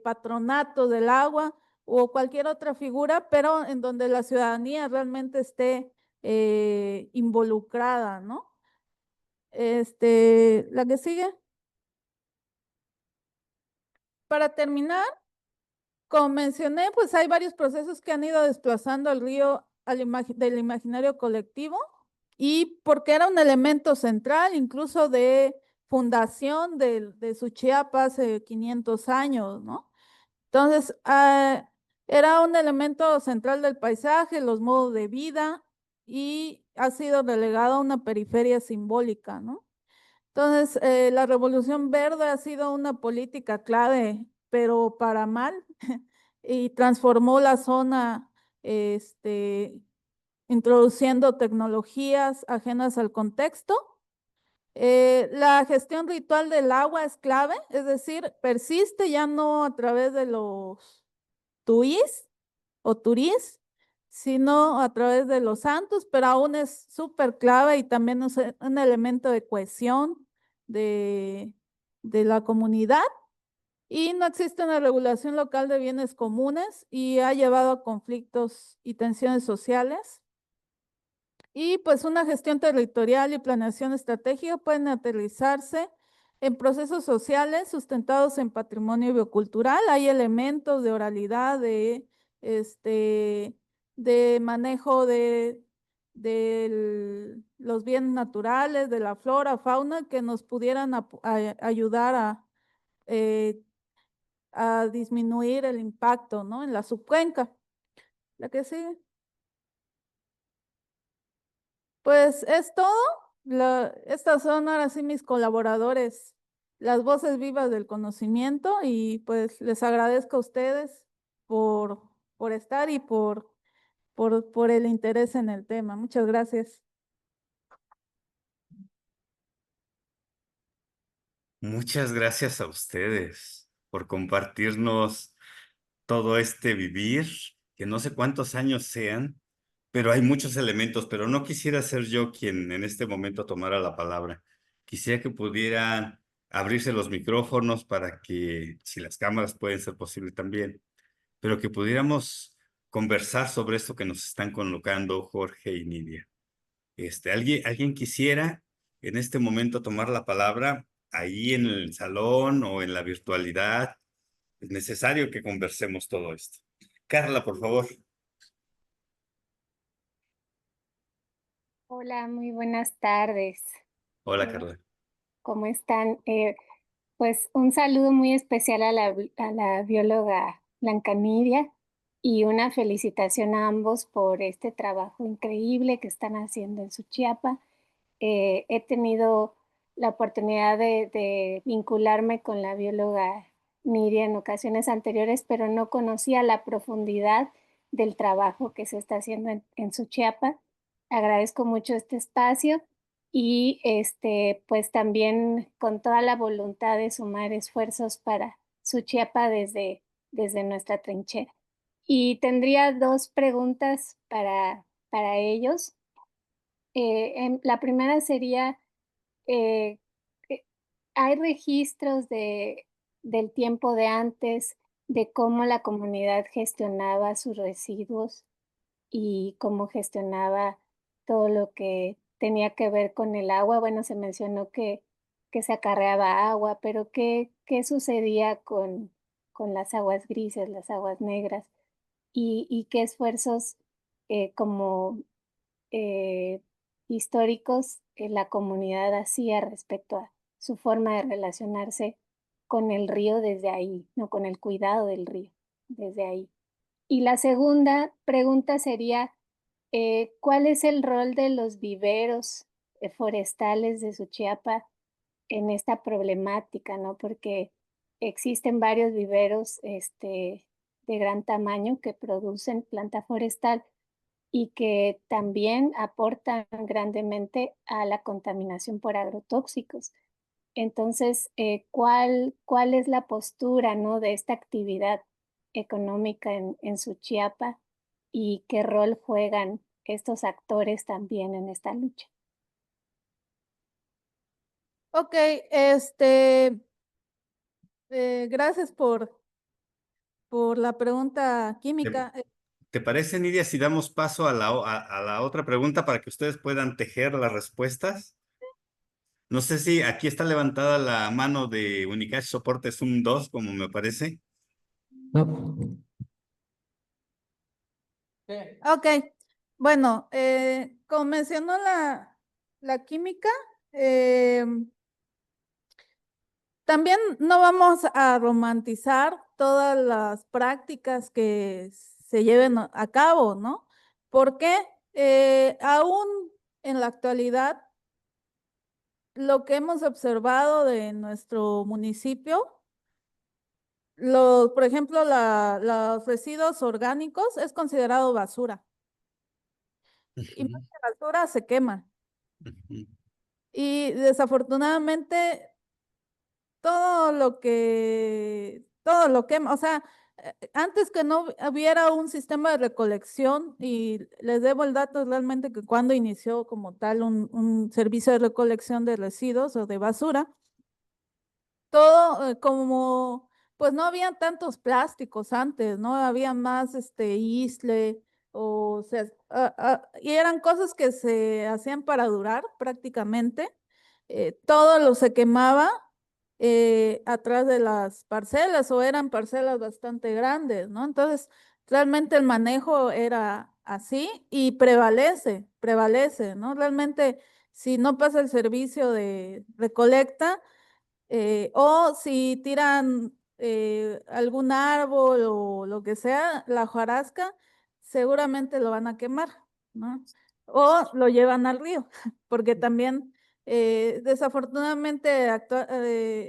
patronato del agua o cualquier otra figura, pero en donde la ciudadanía realmente esté involucrada, ¿no? La que sigue. Para terminar, como mencioné, pues hay varios procesos que han ido desplazando al río del imaginario colectivo y porque era un elemento central, incluso de fundación de Suchiapa hace 500 años, ¿no? Entonces, era un elemento central del paisaje, los modos de vida y ha sido relegado a una periferia simbólica, ¿no? Entonces, la Revolución Verde ha sido una política clave, pero para mal, y transformó la zona, introduciendo tecnologías ajenas al contexto La gestión ritual del agua es clave, es decir, persiste ya no a través de los tuís o turís, sino a través de los santos, pero aún es súper clave y también es un elemento de cohesión de, de la comunidad. Y no existe una regulación local de bienes comunes y ha llevado a conflictos y tensiones sociales. Y pues una gestión territorial y planeación estratégica pueden aterrizarse en procesos sociales sustentados en patrimonio biocultural. Hay elementos de oralidad, de manejo de los bienes naturales, de la flora, fauna, que nos pudieran ayudar eh, a disminuir el impacto, ¿no? En la subcuenca. La que sigue. Pues es todo. Estas son ahora sí mis colaboradores, las voces vivas del conocimiento, y pues les agradezco a ustedes por, por estar y por el interés en el tema. Muchas gracias. Muchas gracias a ustedes por compartirnos todo este vivir, que no sé cuántos años sean, pero hay muchos elementos, pero no quisiera ser yo quien en este momento tomara la palabra. Quisiera que pudieran abrirse los micrófonos para que, si las cámaras pueden ser posible también, pero que pudiéramos conversar sobre esto que nos están colocando Jorge y Nidia. ¿Alguien quisiera en este momento tomar la palabra ahí en el salón o en la virtualidad? Es necesario que conversemos todo esto. Carla, por favor. Hola, muy buenas tardes. Hola, Carla. ¿Cómo están? Pues un saludo muy especial a la bióloga Blanca Nidia y una felicitación a ambos por este trabajo increíble que están haciendo en Suchiapa. He tenido la oportunidad de vincularme con la bióloga Nidia en ocasiones anteriores, pero no conocía la profundidad del trabajo que se está haciendo en Suchiapa. Agradezco mucho este espacio y pues también con toda la voluntad de sumar esfuerzos para Suchiapa desde nuestra trinchera. Y tendría dos preguntas para ellos. La primera sería, eh, eh, ¿hay registros del tiempo de antes, de cómo la comunidad gestionaba sus residuos y cómo gestionaba todo lo que tenía que ver con el agua? Bueno, se mencionó que se acarreaba agua, pero ¿qué sucedía con las aguas grises, las aguas negras? Y qué esfuerzos como eh, históricos que la comunidad hacía respecto a su forma de relacionarse con el río desde ahí, no con el cuidado del río desde ahí. Y la segunda pregunta sería, ¿cuál es el rol de los viveros forestales de Suchiapa en esta problemática, ¿no? Porque existen varios viveros de gran tamaño que producen planta forestal y que también aportan grandemente a la contaminación por agrotóxicos. Entonces, ¿cuál es la postura, ¿no?, de esta actividad económica en Suchiapa y qué rol juegan estos actores también en esta lucha? Ok, gracias por la pregunta ¿Te, química. te parece, Nidia, si damos paso a la otra pregunta para que ustedes puedan tejer las respuestas? No sé si aquí está levantada la mano de Unicash Soporte Zoom 2, como me parece. No. Ok, bueno, como mencionó la química, también no vamos a romantizar todas las prácticas que se lleven a cabo, ¿no? Porque aún en la actualidad, lo que hemos observado de nuestro municipio, por ejemplo, los residuos orgánicos es considerado basura y más que basura se quema. Ujú. Y desafortunadamente o sea, antes que no hubiera un sistema de recolección, y les debo el dato realmente que cuando inició como tal un servicio de recolección de residuos o de basura, todo como, pues no había tantos plásticos antes, ¿no? Había más isle, o sea, y eran cosas que se hacían para durar prácticamente. Todo lo se quemaba atrás de las parcelas, o eran parcelas bastante grandes, ¿no? Entonces, realmente el manejo era así y prevalece, ¿no? Realmente, si no pasa el servicio de recolecta, o si tiran algún árbol o lo que sea, la hojarasca, seguramente lo van a quemar, ¿no? O lo llevan al río, porque también desafortunadamente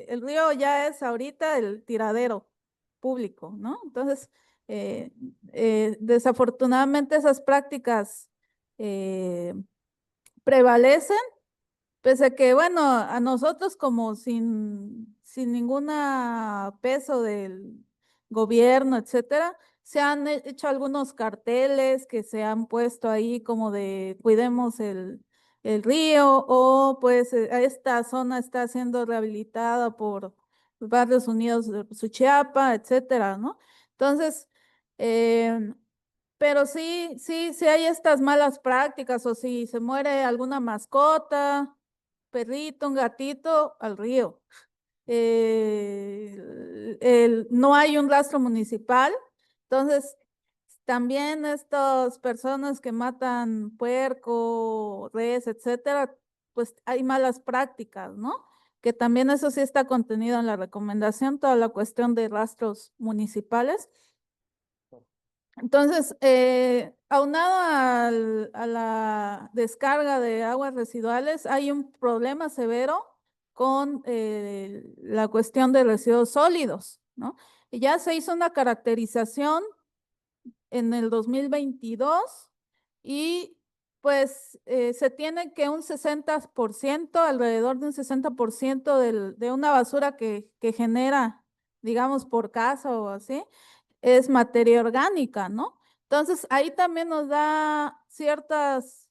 el río ya es ahorita el tiradero público, ¿no? Entonces, desafortunadamente esas prácticas prevalecen. Pese a que, bueno, a nosotros como sin ninguna peso del gobierno, etcétera, se han hecho algunos carteles que se han puesto ahí como de cuidemos el río, o pues esta zona está siendo rehabilitada por Barrios Unidos de Suchiapa, etcétera, ¿no? Entonces, pero sí hay estas malas prácticas, o si se muere alguna mascota, perrito, un gatito, al río. No hay un rastro municipal, entonces también estas personas que matan puerco, res, etcétera, pues hay malas prácticas, ¿no? Que también eso sí está contenido en la recomendación, toda la cuestión de rastros municipales. Entonces, aunado a la descarga de aguas residuales, hay un problema severo con la cuestión de residuos sólidos, ¿no? Y ya se hizo una caracterización en el 2022 y pues se tiene que un 60%, alrededor de un 60% de una basura que genera, digamos, por casa o así, es materia orgánica, ¿no? Entonces, ahí también nos da ciertas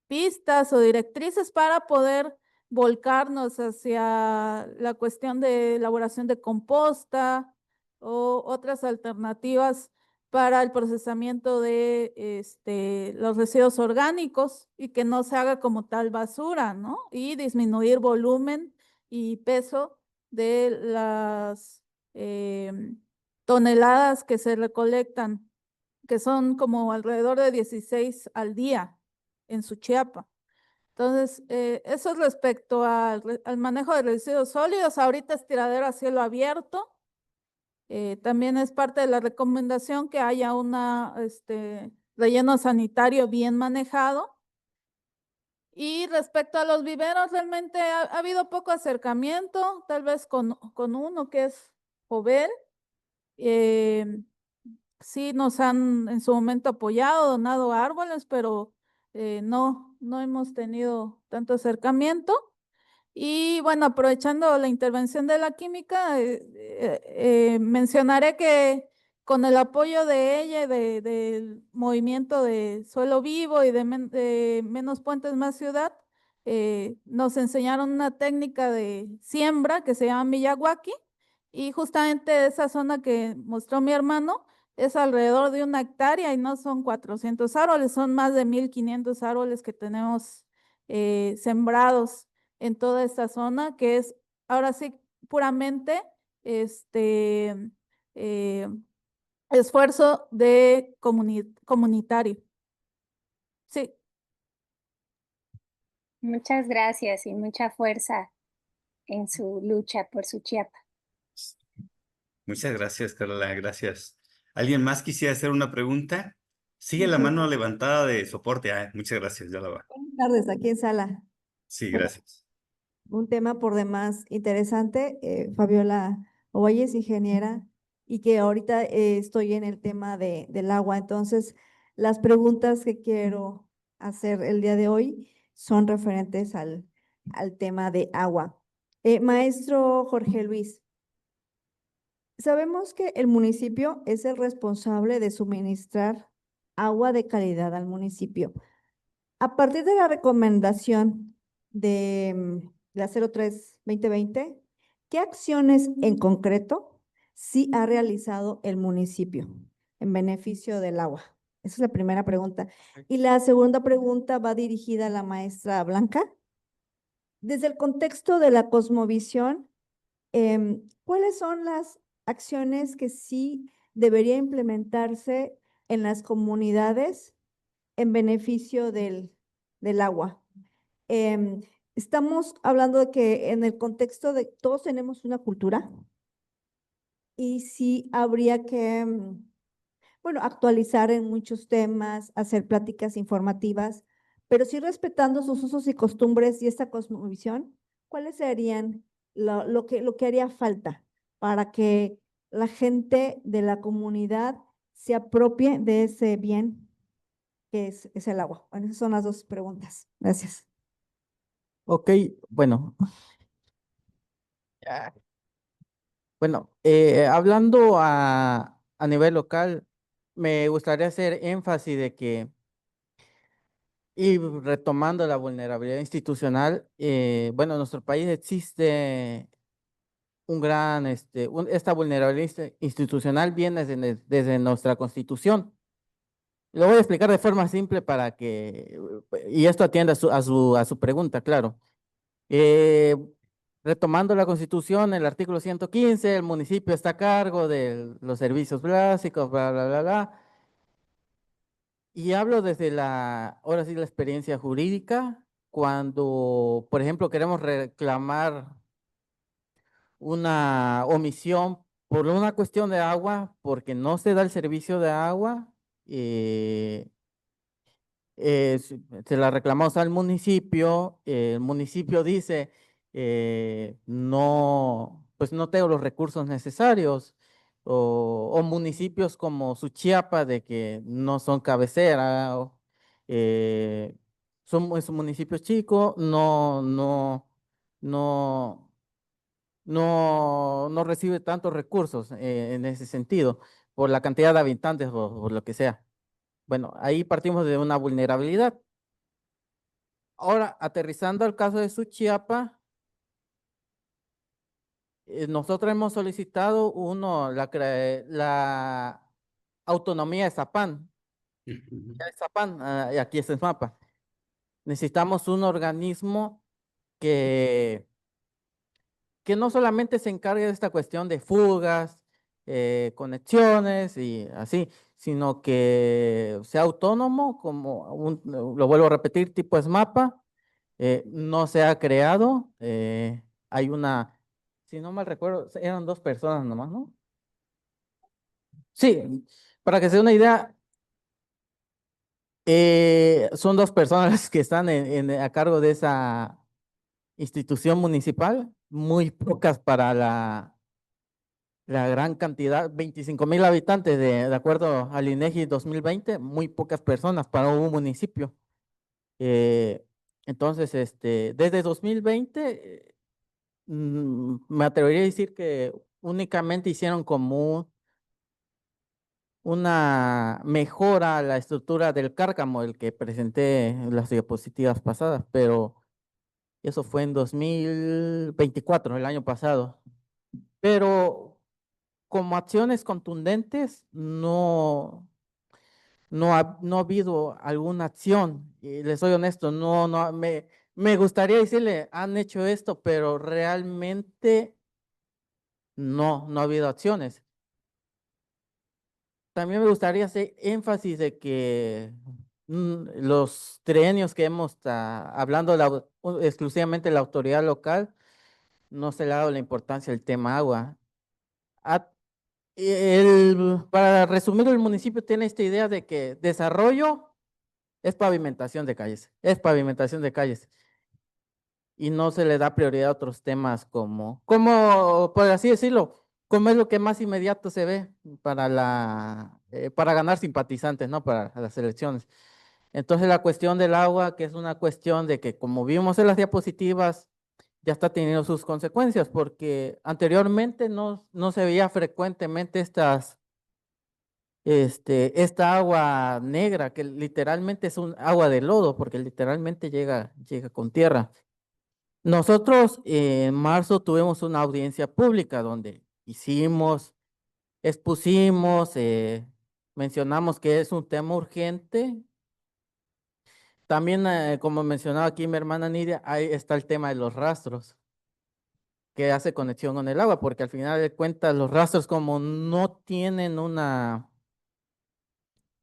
pistas o directrices para poder volcarnos hacia la cuestión de elaboración de composta o otras alternativas para el procesamiento de los residuos orgánicos, y que no se haga como tal basura, ¿no? Y disminuir volumen y peso de las toneladas que se recolectan, que son como alrededor de 16 al día en Suchiapa. Entonces, eso es respecto al manejo de residuos sólidos. Ahorita es tiradero a cielo abierto. También es parte de la recomendación que haya una relleno sanitario bien manejado. Y respecto a los viveros, realmente ha habido poco acercamiento, tal vez con uno que es Jovel. Sí nos han en su momento apoyado, donado árboles, pero no hemos tenido tanto acercamiento. Y bueno, aprovechando la intervención de la química, mencionaré que con el apoyo de ella, del movimiento de Suelo Vivo y de Menos Puentes Más Ciudad, nos enseñaron una técnica de siembra que se llama Miyawaki, y justamente esa zona que mostró mi hermano es alrededor de 1 hectárea y no son 400 árboles, son más de 1500 árboles que tenemos sembrados en toda esta zona, que es ahora sí puramente eh, esfuerzo de comunitario. Sí. Muchas gracias y mucha fuerza en su lucha por Suchiapa. Muchas gracias, Carla, gracias. ¿Alguien más quisiera hacer una pregunta? Sigue la mano levantada de soporte. Muchas gracias, ya la va. Buenas tardes, aquí en sala. Sí, gracias. Un tema por demás interesante. Fabiola Ovalle es ingeniera y que ahorita estoy en el tema del agua. Entonces, las preguntas que quiero hacer el día de hoy son referentes al tema de agua. Maestro Jorge Luis, sabemos que el municipio es el responsable de suministrar agua de calidad al municipio. A partir de la recomendación de la 03-2020, ¿qué acciones en concreto sí ha realizado el municipio en beneficio del agua? Esa es la primera pregunta. Y la segunda pregunta va dirigida a la maestra Blanca. Desde el contexto de la cosmovisión, ¿cuáles son las acciones que sí debería implementarse en las comunidades en beneficio del agua? Estamos hablando de que en el contexto de todos tenemos una cultura y sí habría que, bueno, actualizar en muchos temas, hacer pláticas informativas, pero sí respetando sus usos y costumbres y esta cosmovisión. ¿Cuáles serían lo que haría falta para que la gente de la comunidad se apropie de ese bien que es el agua? Bueno, esas son las dos preguntas. Gracias. Ok, bueno. Ah, Bueno, hablando a nivel local, me gustaría hacer énfasis de que, y retomando la vulnerabilidad institucional, bueno, en nuestro país existe un gran, esta vulnerabilidad institucional viene desde nuestra Constitución. Lo voy a explicar de forma simple para que, y esto atienda a su pregunta, claro. Eh, Retomando la Constitución, el artículo 115, el municipio está a cargo de los servicios básicos, bla, bla, bla, bla. Y hablo desde ahora sí, la experiencia jurídica, cuando, por ejemplo, queremos reclamar una omisión por una cuestión de agua, porque no se da el servicio de agua, eh, se la reclamamos al municipio, el municipio dice, no, pues no tengo los recursos necesarios, o municipios como Suchiapa de que no son cabecera, es un municipio chico, no, no recibe tantos recursos en ese sentido, por la cantidad de habitantes o por lo que sea. Bueno, ahí partimos de una vulnerabilidad. Ahora, aterrizando al caso de Suchiapa, nosotros hemos solicitado la autonomía de Zapán. Ya es Zapán, y aquí es el mapa. Necesitamos un organismo que, que no solamente se encargue de esta cuestión de fugas, conexiones y así, sino que sea autónomo, lo vuelvo a repetir, tipo SMAPA. No se ha creado. Hay si no mal recuerdo, eran 2 personas nomás, ¿no? Sí, para que se dé una idea, son 2 personas las que están a cargo de esa institución municipal, muy pocas para la gran cantidad, 25,000 habitantes, de acuerdo al INEGI 2020, muy pocas personas para un municipio. Entonces, desde 2020, me atrevería a decir que únicamente hicieron como una mejora a la estructura del cárcamo, el que presenté en las diapositivas pasadas, pero eso fue en 2024, el año pasado. Pero como acciones contundentes, no ha habido alguna acción. Y les soy honesto, me gustaría decirle, han hecho esto, pero realmente no ha habido acciones. También me gustaría hacer énfasis de que los trienios que hemos, hablando exclusivamente de la autoridad local, no se le ha dado la importancia al tema agua. A- para resumir, el municipio tiene esta idea de que desarrollo es pavimentación de calles, y no se le da prioridad a otros temas como, por así decirlo, como es lo que más inmediato se ve para ganar simpatizantes, ¿no? Para las elecciones. Entonces la cuestión del agua, que es una cuestión de que como vimos en las diapositivas, ya está teniendo sus consecuencias, porque anteriormente no se veía frecuentemente esta agua negra, que literalmente es un agua de lodo, porque literalmente llega con tierra. Nosotros en marzo tuvimos una audiencia pública donde expusimos, mencionamos que es un tema urgente. También, como mencionaba aquí mi hermana Nidia, ahí está el tema de los rastros, que hace conexión con el agua, porque al final de cuentas los rastros, como no tienen una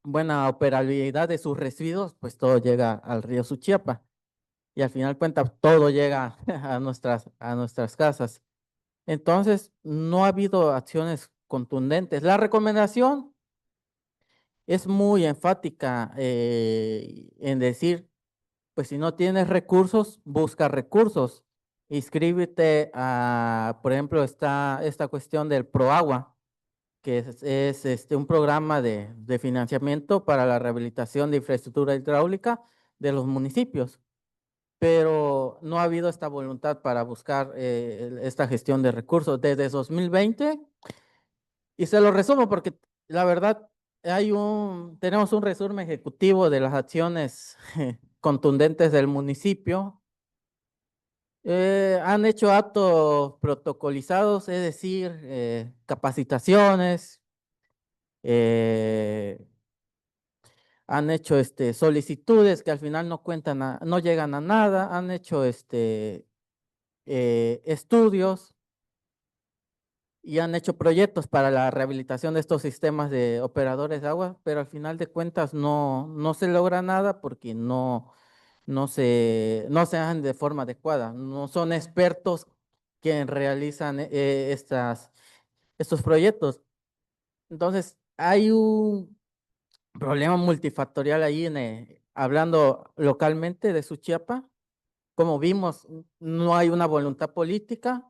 buena operabilidad de sus residuos, pues todo llega al río Suchiapa. Y al final de cuentas todo llega a nuestras casas. Entonces, no ha habido acciones contundentes. La recomendación es muy enfática en decir, pues si no tienes recursos, busca recursos. Inscríbete a, por ejemplo, esta cuestión del ProAgua, que es un programa de financiamiento para la rehabilitación de infraestructura hidráulica de los municipios, pero no ha habido esta voluntad para buscar esta gestión de recursos desde 2020. Y se lo resumo porque la verdad tenemos un resumen ejecutivo de las acciones contundentes del municipio. Han hecho actos protocolizados, es decir, capacitaciones, eh, han hecho solicitudes que al final no no llegan a nada, han hecho estudios y han hecho proyectos para la rehabilitación de estos sistemas de operadores de agua, pero al final de cuentas no se logra nada porque no se hacen de forma adecuada. No son expertos quienes realizan estos proyectos. Entonces, hay un problema multifactorial ahí hablando localmente de Suchiapa. Como vimos, no hay una voluntad política.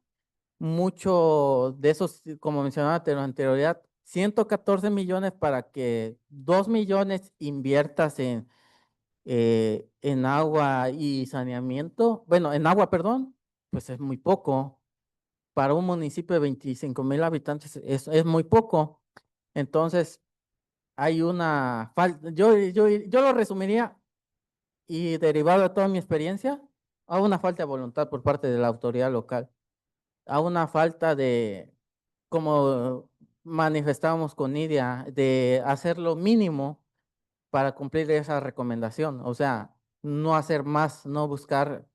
Mucho de esos, como mencionaba en la anterioridad, 114 millones para que 2 millones inviertas en agua y saneamiento, bueno, en agua, perdón, pues es muy poco. Para un municipio de 25,000 habitantes es muy poco. Entonces, hay una falta, yo lo resumiría y derivado de toda mi experiencia, a una falta de voluntad por parte de la autoridad local, a una falta de, como manifestábamos con Nidia, de hacer lo mínimo para cumplir esa recomendación, o sea, no hacer más, no buscar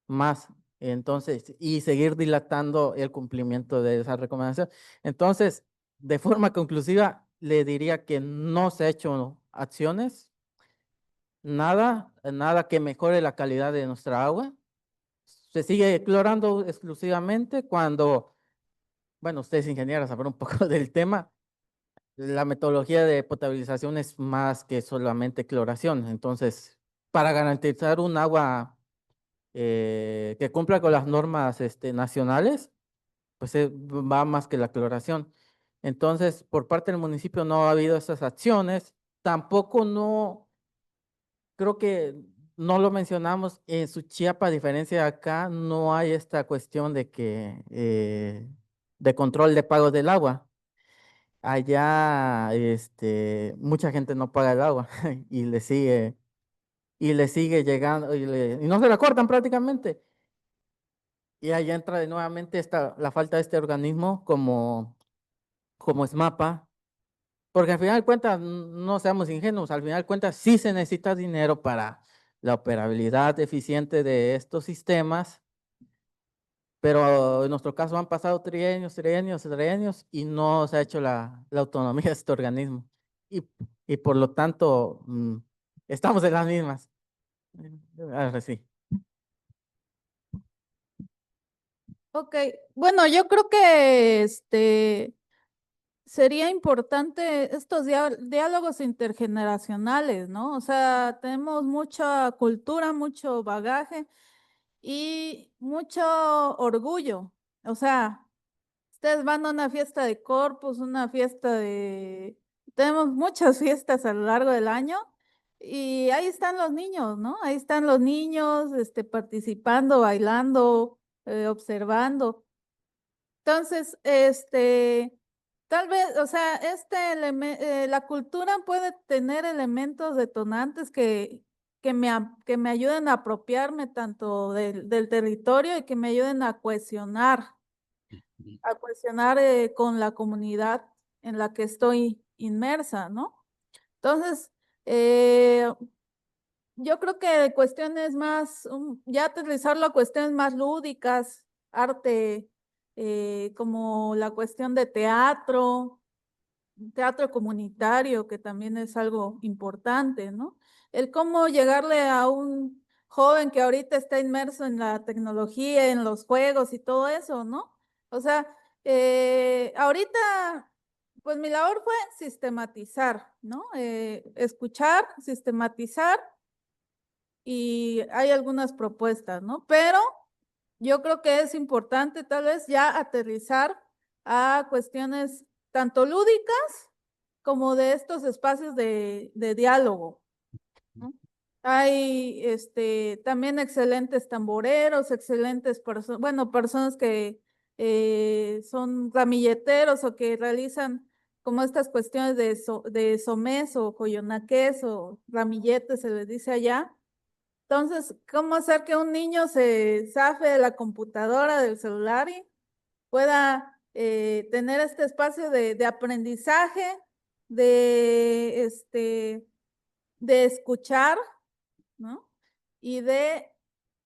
más, entonces, y seguir dilatando el cumplimiento de esa recomendación. Entonces, de forma conclusiva, le diría que no se ha hecho acciones, nada que mejore la calidad de nuestra agua. Se sigue explorando exclusivamente cuando, bueno, ustedes ingenieros sabrán un poco del tema. La metodología de potabilización es más que solamente cloración. Entonces, para garantizar un agua que cumpla con las normas nacionales, pues va más que la cloración. Entonces, por parte del municipio no ha habido esas acciones. Tampoco creo que no lo mencionamos, en Suchiapa, a diferencia de acá, no hay esta cuestión de control de pago del agua. Allá, mucha gente no paga el agua y le sigue llegando, y no se la cortan prácticamente. Y allá entra de nuevamente la falta de este organismo como SMAPA, porque al final de cuentas, no seamos ingenuos, al final de cuentas sí se necesita dinero para la operabilidad eficiente de estos sistemas, pero en nuestro caso han pasado trienios y no se ha hecho la autonomía de este organismo. Y, y por lo tanto, estamos en las mismas. Ahora sí. Ok, bueno, yo creo que sería importante estos diálogos intergeneracionales, ¿no? O sea, tenemos mucha cultura, mucho bagaje y mucho orgullo. O sea, ustedes van a una fiesta de Corpus, una fiesta de... Tenemos muchas fiestas a lo largo del año y ahí están los niños, ¿no? Ahí están los niños, participando, bailando, observando. Entonces, tal vez, o sea, la cultura puede tener elementos detonantes que me ayuden a apropiarme tanto del territorio y que me ayuden a cohesionar con la comunidad en la que estoy inmersa, ¿no? Entonces, yo creo que cuestiones más, ya aterrizarlo a cuestiones más lúdicas, arte, como la cuestión de teatro comunitario, que también es algo importante, ¿no? El cómo llegarle a un joven que ahorita está inmerso en la tecnología, en los juegos y todo eso, ¿no? O sea, ahorita, pues mi labor fue sistematizar, ¿no? Escuchar, sistematizar y hay algunas propuestas, ¿no? Pero yo creo que es importante tal vez ya aterrizar a cuestiones tanto lúdicas como de estos espacios de diálogo, ¿no? Hay también excelentes tamboreros, excelentes personas, bueno, personas que son ramilleteros o que realizan como estas cuestiones de somés o coyonaques o ramilletes, se les dice allá. Entonces, ¿cómo hacer que un niño se zafe de la computadora, del celular y pueda tener este espacio de aprendizaje, de, de escuchar, ¿no? Y de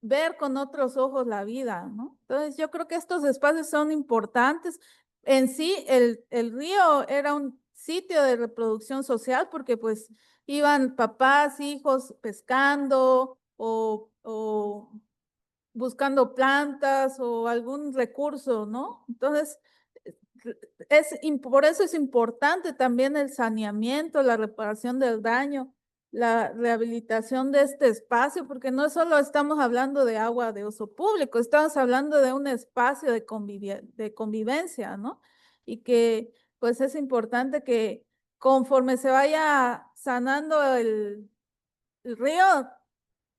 ver con otros ojos la vida, ¿no? Entonces, yo creo que estos espacios son importantes. En sí, el río era un sitio de reproducción social porque pues iban papás, hijos pescando o buscando plantas o algún recurso, ¿no? Entonces, por eso es importante también el saneamiento, la reparación del daño, la rehabilitación de este espacio, porque no solo estamos hablando de agua de uso público, estamos hablando de un espacio de convivencia, ¿no? Y que pues es importante que conforme se vaya sanando el río,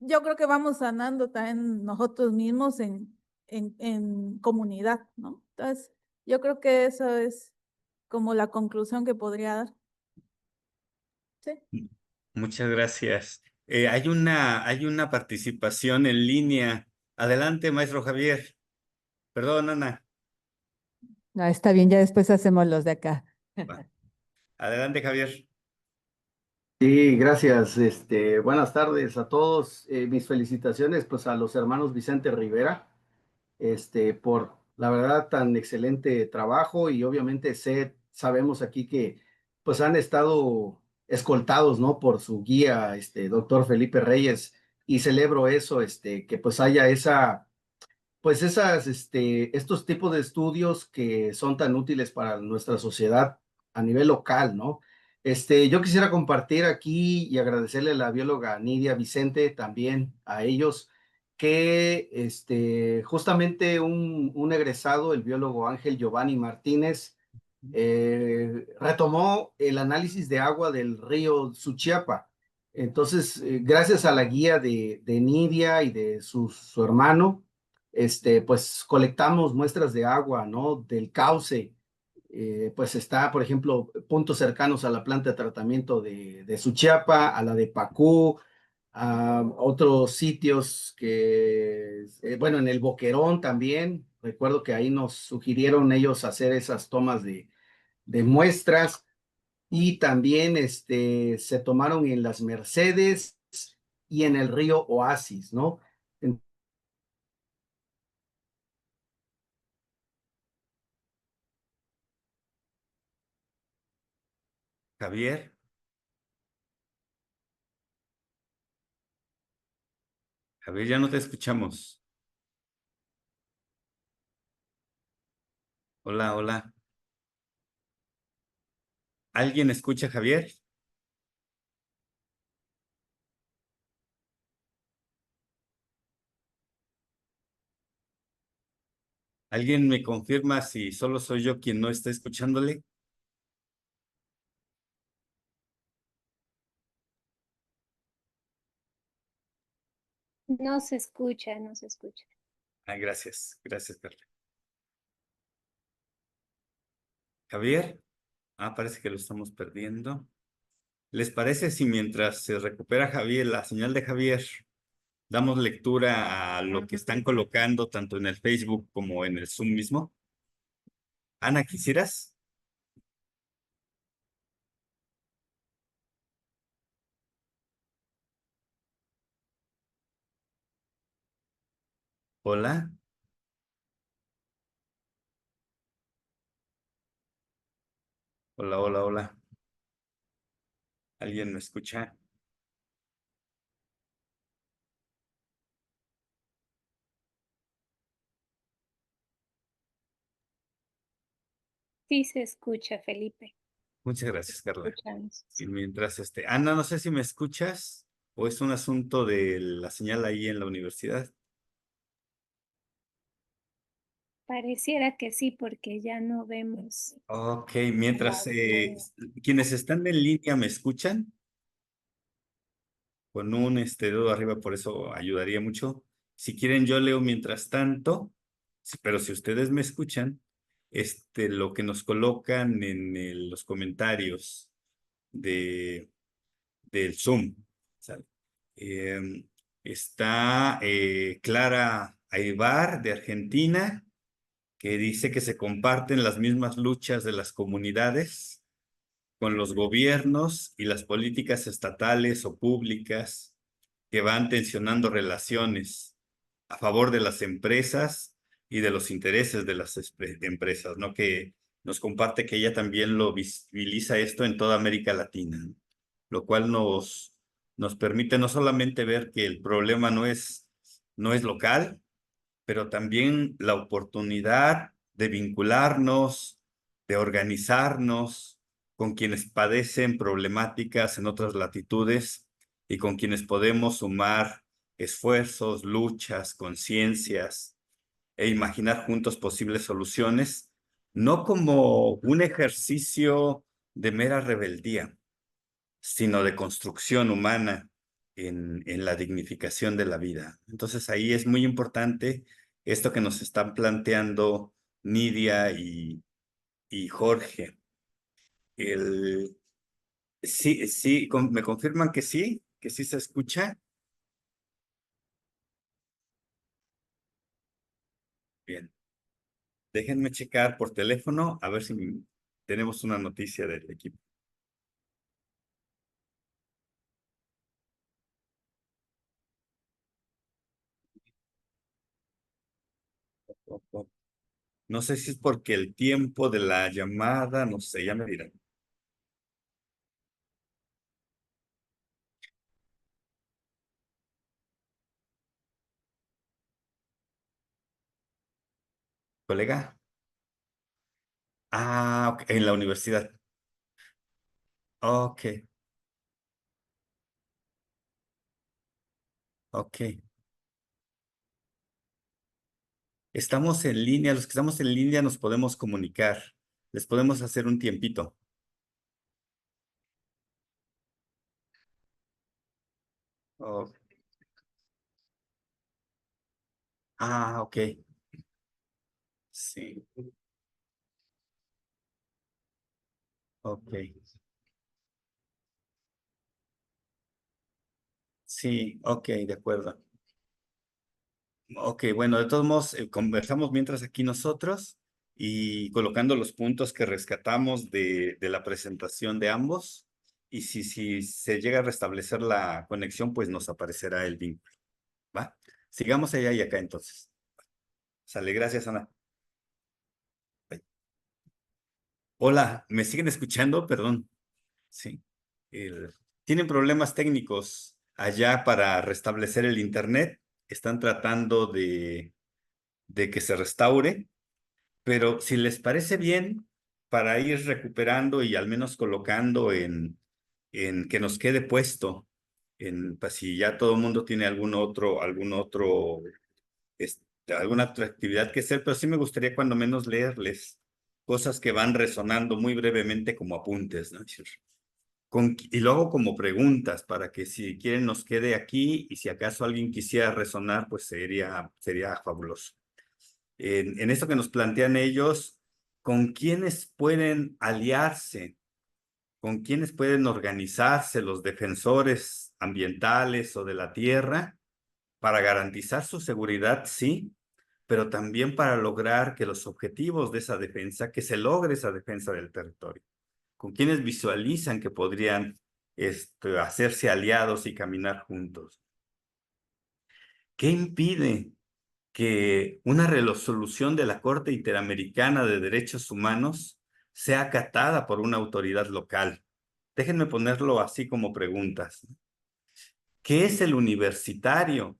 yo creo que vamos sanando también nosotros mismos en comunidad, ¿no? Entonces, yo creo que eso es como la conclusión que podría dar. Sí. Muchas gracias. Hay una participación en línea. Adelante, maestro Javier. Perdón, Ana. No, está bien, ya después hacemos los de acá. Va. Adelante, Javier. Sí, gracias. Buenas tardes a todos. Mis felicitaciones pues a los hermanos Vicente Rivera, por la verdad tan excelente trabajo y obviamente sabemos aquí que pues han estado escoltados, ¿no? Por su guía, doctor Felipe Reyes y celebro eso, que pues haya pues estos tipos de estudios que son tan útiles para nuestra sociedad a nivel local, ¿no? Yo quisiera compartir aquí y agradecerle a la bióloga Nidia Vicente, también a ellos, que justamente un egresado, el biólogo Ángel Giovanni Martínez, retomó el análisis de agua del río Suchiapa. Entonces, gracias a la guía de Nidia y de su hermano, pues colectamos muestras de agua, ¿no? Del cauce. Pues está, por ejemplo, puntos cercanos a la planta de tratamiento de Suchiapa, a la de Pacú, a otros sitios que, bueno, en el Boquerón también. Recuerdo que ahí nos sugirieron ellos hacer esas tomas de muestras y también se tomaron en las Mercedes y en el río Oasis, ¿no? Javier. Javier, ya no te escuchamos. Hola, hola. ¿Alguien escucha a Javier? ¿Alguien me confirma si solo soy yo quien no está escuchándole? No se escucha, no se escucha. Ah, gracias. Gracias, Carla. Javier. Ah, parece que lo estamos perdiendo. ¿Les parece si mientras se recupera Javier, la señal de Javier, damos lectura a lo que están colocando tanto en el Facebook como en el Zoom mismo? Ana, ¿quisieras? Hola, hola, hola, hola. ¿Alguien me escucha? Sí se escucha, Felipe. Muchas gracias, Carla. Escuchamos. Y mientras Ana, no sé si me escuchas o es un asunto de la señal ahí en la universidad. Pareciera que sí, porque ya no vemos. Ok, mientras la- quienes están en línea me escuchan con un dedo arriba, por eso ayudaría mucho. Si quieren, yo leo mientras tanto, pero si ustedes me escuchan, lo que nos colocan en los comentarios de, del Zoom. ¿Sale? Em, Está Clara Aybar de Argentina, que dice que se comparten las mismas luchas de las comunidades con los gobiernos y las políticas estatales o públicas que van tensionando relaciones a favor de las empresas y de los intereses de las empresas, ¿no? Que nos comparte que ella también lo visibiliza esto en toda América Latina, ¿no? Lo cual nos permite no solamente ver que el problema no es local, pero también la oportunidad de vincularnos, de organizarnos con quienes padecen problemáticas en otras latitudes y con quienes podemos sumar esfuerzos, luchas, conciencias e imaginar juntos posibles soluciones, no como un ejercicio de mera rebeldía, sino de construcción humana en la dignificación de la vida. Entonces ahí es muy importante esto que nos están planteando Nidia y Jorge. El, sí, sí, me confirman que sí se escucha. Bien, déjenme checar por teléfono a ver si tenemos una noticia del equipo. No sé si es porque el tiempo de la llamada, no sé, ya me dirán. ¿Colega? Ah, ok, en la universidad. Ok, ok. Estamos en línea, los que estamos en línea nos podemos comunicar. Les podemos hacer un tiempito. Oh, ah, ok. Sí, ok. Sí, ok, de acuerdo. Ok, bueno, de todos modos, conversamos mientras aquí nosotros y colocando los puntos que rescatamos de la presentación de ambos. Y si se llega a restablecer la conexión, pues nos aparecerá el vínculo. ¿Va? Sigamos allá y acá entonces. Sale, gracias, Ana. Bye. Hola, ¿me siguen escuchando? Perdón. Sí. El- Tienen problemas técnicos allá para restablecer el internet. Están tratando de que se restaure, pero si les parece bien, para ir recuperando y al menos colocando en que nos quede puesto, pues, si ya todo el mundo tiene algún otro alguna otra actividad que hacer, pero sí me gustaría cuando menos leerles cosas que van resonando muy brevemente como apuntes, ¿no? Y luego como preguntas para que si quieren nos quede aquí y si acaso alguien quisiera resonar, pues sería fabuloso. En esto que nos plantean ellos, ¿con quiénes pueden aliarse? ¿Con quiénes pueden organizarse los defensores ambientales o de la tierra para garantizar su seguridad? Sí, pero también para lograr que los objetivos de esa defensa, que se logre esa defensa del territorio. ¿Con quiénes visualizan que podrían hacerse aliados y caminar juntos? ¿Qué impide que una resolución de la Corte Interamericana de Derechos Humanos sea acatada por una autoridad local? Déjenme ponerlo así como preguntas. ¿Qué es el universitario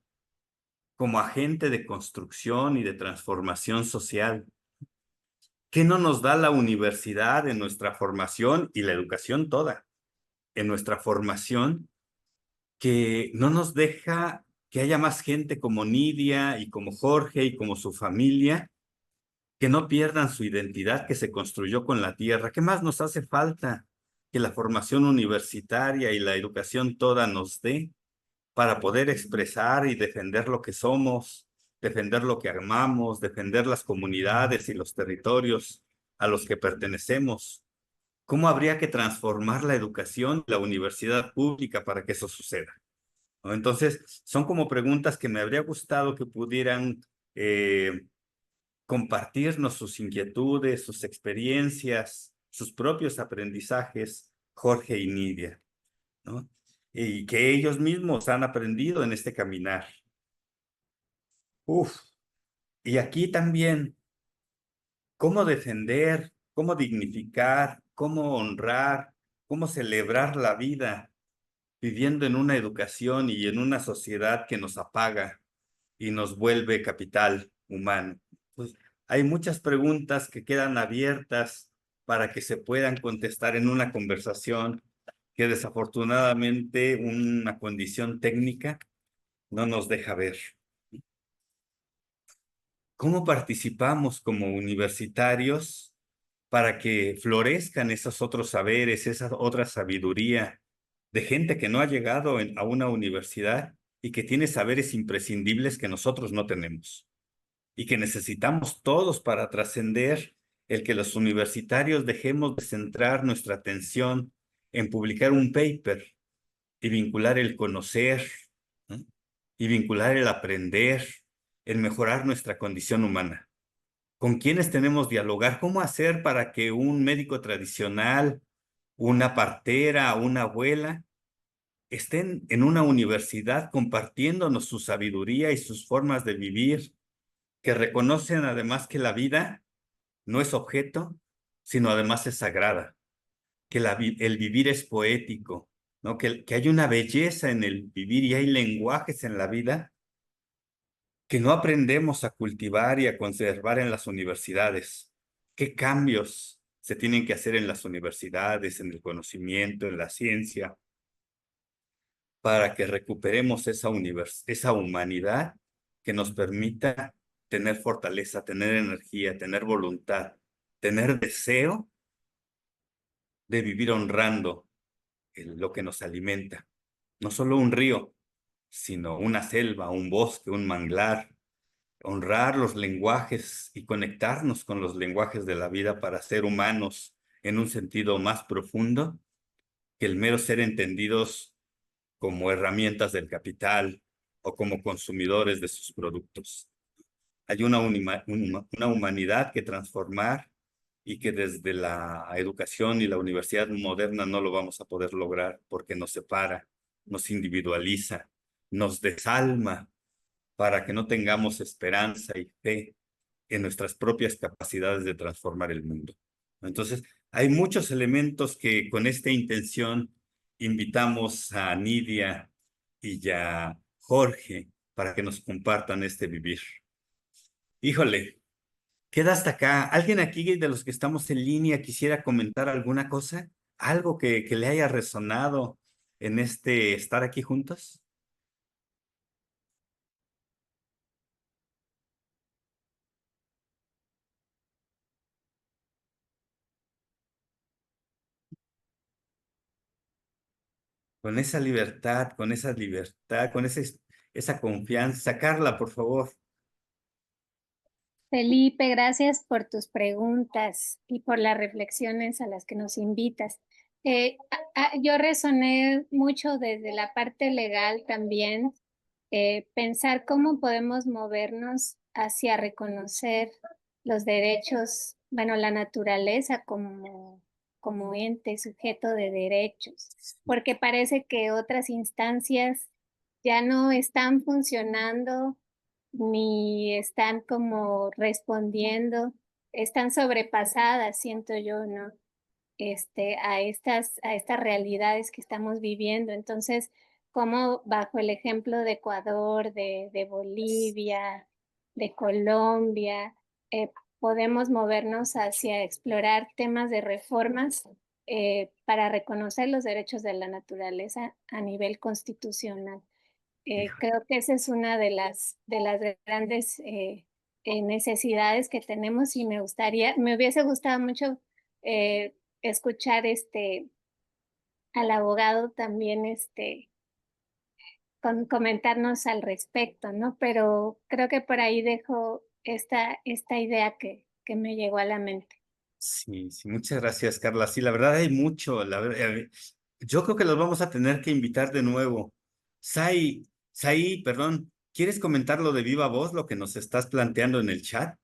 como agente de construcción y de transformación social? ¿Qué no nos da la universidad en nuestra formación y la educación toda? En nuestra formación, que no nos deja que haya más gente como Nidia y como Jorge y como su familia, que no pierdan su identidad que se construyó con la tierra. ¿Qué más nos hace falta que la formación universitaria y la educación toda nos dé para poder expresar y defender lo que somos, defender lo que amamos, defender las comunidades y los territorios a los que pertenecemos? ¿Cómo habría que transformar la educación, la universidad pública para que eso suceda? ¿No? Entonces, son como preguntas que me habría gustado que pudieran compartirnos sus inquietudes, sus experiencias, sus propios aprendizajes, Jorge y Nidia, ¿no? Y que ellos mismos han aprendido en este caminar. Uf, y aquí también, cómo defender, cómo dignificar, cómo honrar, cómo celebrar la vida, viviendo en una educación y en una sociedad que nos apaga y nos vuelve capital humano. Pues hay muchas preguntas que quedan abiertas para que se puedan contestar en una conversación que desafortunadamente una condición técnica no nos deja ver. ¿Cómo participamos como universitarios para que florezcan esos otros saberes, esa otra sabiduría de gente que no ha llegado a una universidad y que tiene saberes imprescindibles que nosotros no tenemos y que necesitamos todos para trascender el que los universitarios dejemos de centrar nuestra atención en publicar un paper y vincular el conocer, ¿no? Y vincular el aprender, el mejorar nuestra condición humana? ¿Con quiénes tenemos dialogar? ¿Cómo hacer para que un médico tradicional, una partera, una abuela, estén en una universidad compartiéndonos su sabiduría y sus formas de vivir, que reconocen además que la vida no es objeto, sino además es sagrada, que el vivir es poético, ¿no? Que hay una belleza en el vivir y hay lenguajes en la vida que no aprendemos a cultivar y a conservar en las universidades? ¿Qué cambios se tienen que hacer en las universidades, en el conocimiento, en la ciencia, para que recuperemos esa humanidad que nos permita tener fortaleza, tener energía, tener voluntad, tener deseo de vivir honrando lo que nos alimenta? No solo un río, sino una selva, un bosque, un manglar. Honrar los lenguajes y conectarnos con los lenguajes de la vida para ser humanos en un sentido más profundo que el mero ser entendidos como herramientas del capital o como consumidores de sus productos. Hay una humanidad que transformar y que desde la educación y la universidad moderna no lo vamos a poder lograr porque nos separa, nos individualiza, nos desalma para que no tengamos esperanza y fe en nuestras propias capacidades de transformar el mundo. Entonces, hay muchos elementos que con esta intención invitamos a Nidia y a Jorge para que nos compartan este vivir. Híjole, queda hasta acá. ¿Alguien aquí de los que estamos en línea quisiera comentar alguna cosa? ¿Algo que le haya resonado en este estar aquí juntos? con esa libertad, con esa confianza. Carla, por favor. Felipe, gracias por tus preguntas y por las reflexiones a las que nos invitas. Yo resoné mucho desde la parte legal también, pensar cómo podemos movernos hacia reconocer los derechos, bueno, la naturaleza como ente, sujeto de derechos, porque parece que otras instancias ya no están funcionando ni están como respondiendo, están sobrepasadas, siento yo, ¿no? A estas realidades que estamos viviendo. Entonces, como bajo el ejemplo de Ecuador, de Bolivia, de Colombia, podemos movernos hacia explorar temas de reformas para reconocer los derechos de la naturaleza a nivel constitucional. Creo que esa es una de las grandes necesidades que tenemos y me hubiese gustado mucho escuchar al abogado también comentarnos al respecto, ¿no? Pero creo que por ahí dejo esta idea que me llegó a la mente. Sí, muchas gracias, Carla. Sí, la verdad hay mucho. Yo creo que los vamos a tener que invitar de nuevo. Sai, perdón, ¿quieres comentarlo de viva voz, lo que nos estás planteando en el chat?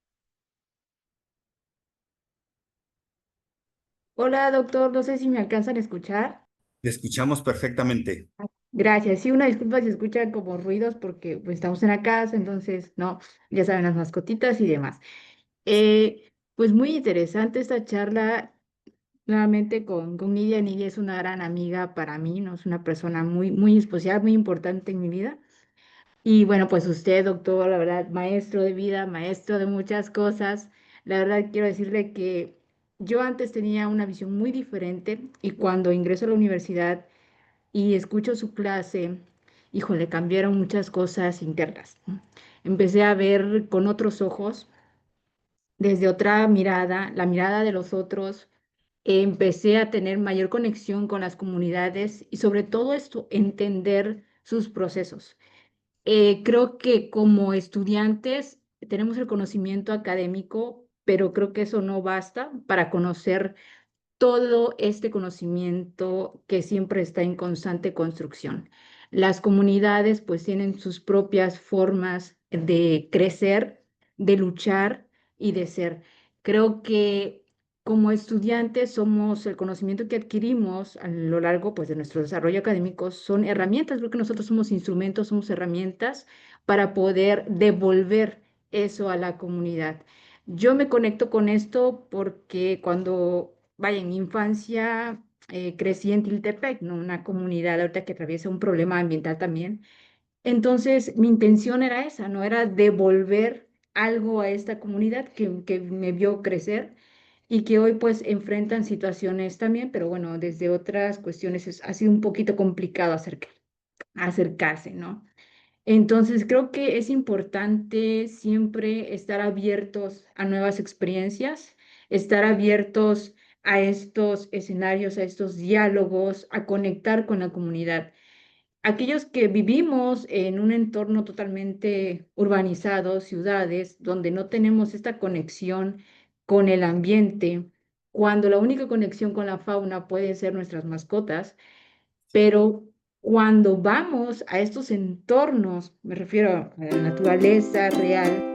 Hola, doctor, no sé si me alcanzan a escuchar. Te escuchamos perfectamente. Gracias. Sí, una disculpa si escuchan como ruidos porque pues, estamos en la casa, entonces, no, ya saben, las mascotitas y demás. Pues muy interesante esta charla nuevamente con Nidia. Nidia es una gran amiga para mí, ¿no? Es una persona muy, muy especial, muy importante en mi vida. Y bueno, pues usted, doctor, la verdad, maestro de vida, maestro de muchas cosas. La verdad, quiero decirle que yo antes tenía una visión muy diferente y cuando ingreso a la universidad y escucho su clase, híjole, cambiaron muchas cosas internas, ¿no? Empecé a ver con otros ojos, desde otra mirada, la mirada de los otros. Empecé a tener mayor conexión con las comunidades y sobre todo esto, entender sus procesos. Creo que como estudiantes tenemos el conocimiento académico, pero creo que eso no basta para conocer todo este conocimiento que siempre está en constante construcción. Las comunidades pues tienen sus propias formas de crecer, de luchar y de ser. Creo que como estudiantes somos el conocimiento que adquirimos a lo largo pues de nuestro desarrollo académico son herramientas. Creo que nosotros somos instrumentos, somos herramientas para poder devolver eso a la comunidad. Yo me conecto con esto porque cuando, vaya, en mi infancia crecí en Tiltepec, ¿no? Una comunidad ahorita que atraviesa un problema ambiental también. Entonces, mi intención era esa, ¿no? Era devolver algo a esta comunidad que me vio crecer y que hoy pues enfrentan situaciones también, pero bueno, desde otras cuestiones ha sido un poquito complicado acercarse, ¿no? Entonces, creo que es importante siempre estar abiertos a nuevas experiencias, estar abiertos a estos escenarios, a estos diálogos, a conectar con la comunidad. Aquellos que vivimos en un entorno totalmente urbanizado, ciudades, donde no tenemos esta conexión con el ambiente, cuando la única conexión con la fauna pueden ser nuestras mascotas, pero cuando vamos a estos entornos, me refiero a la naturaleza real,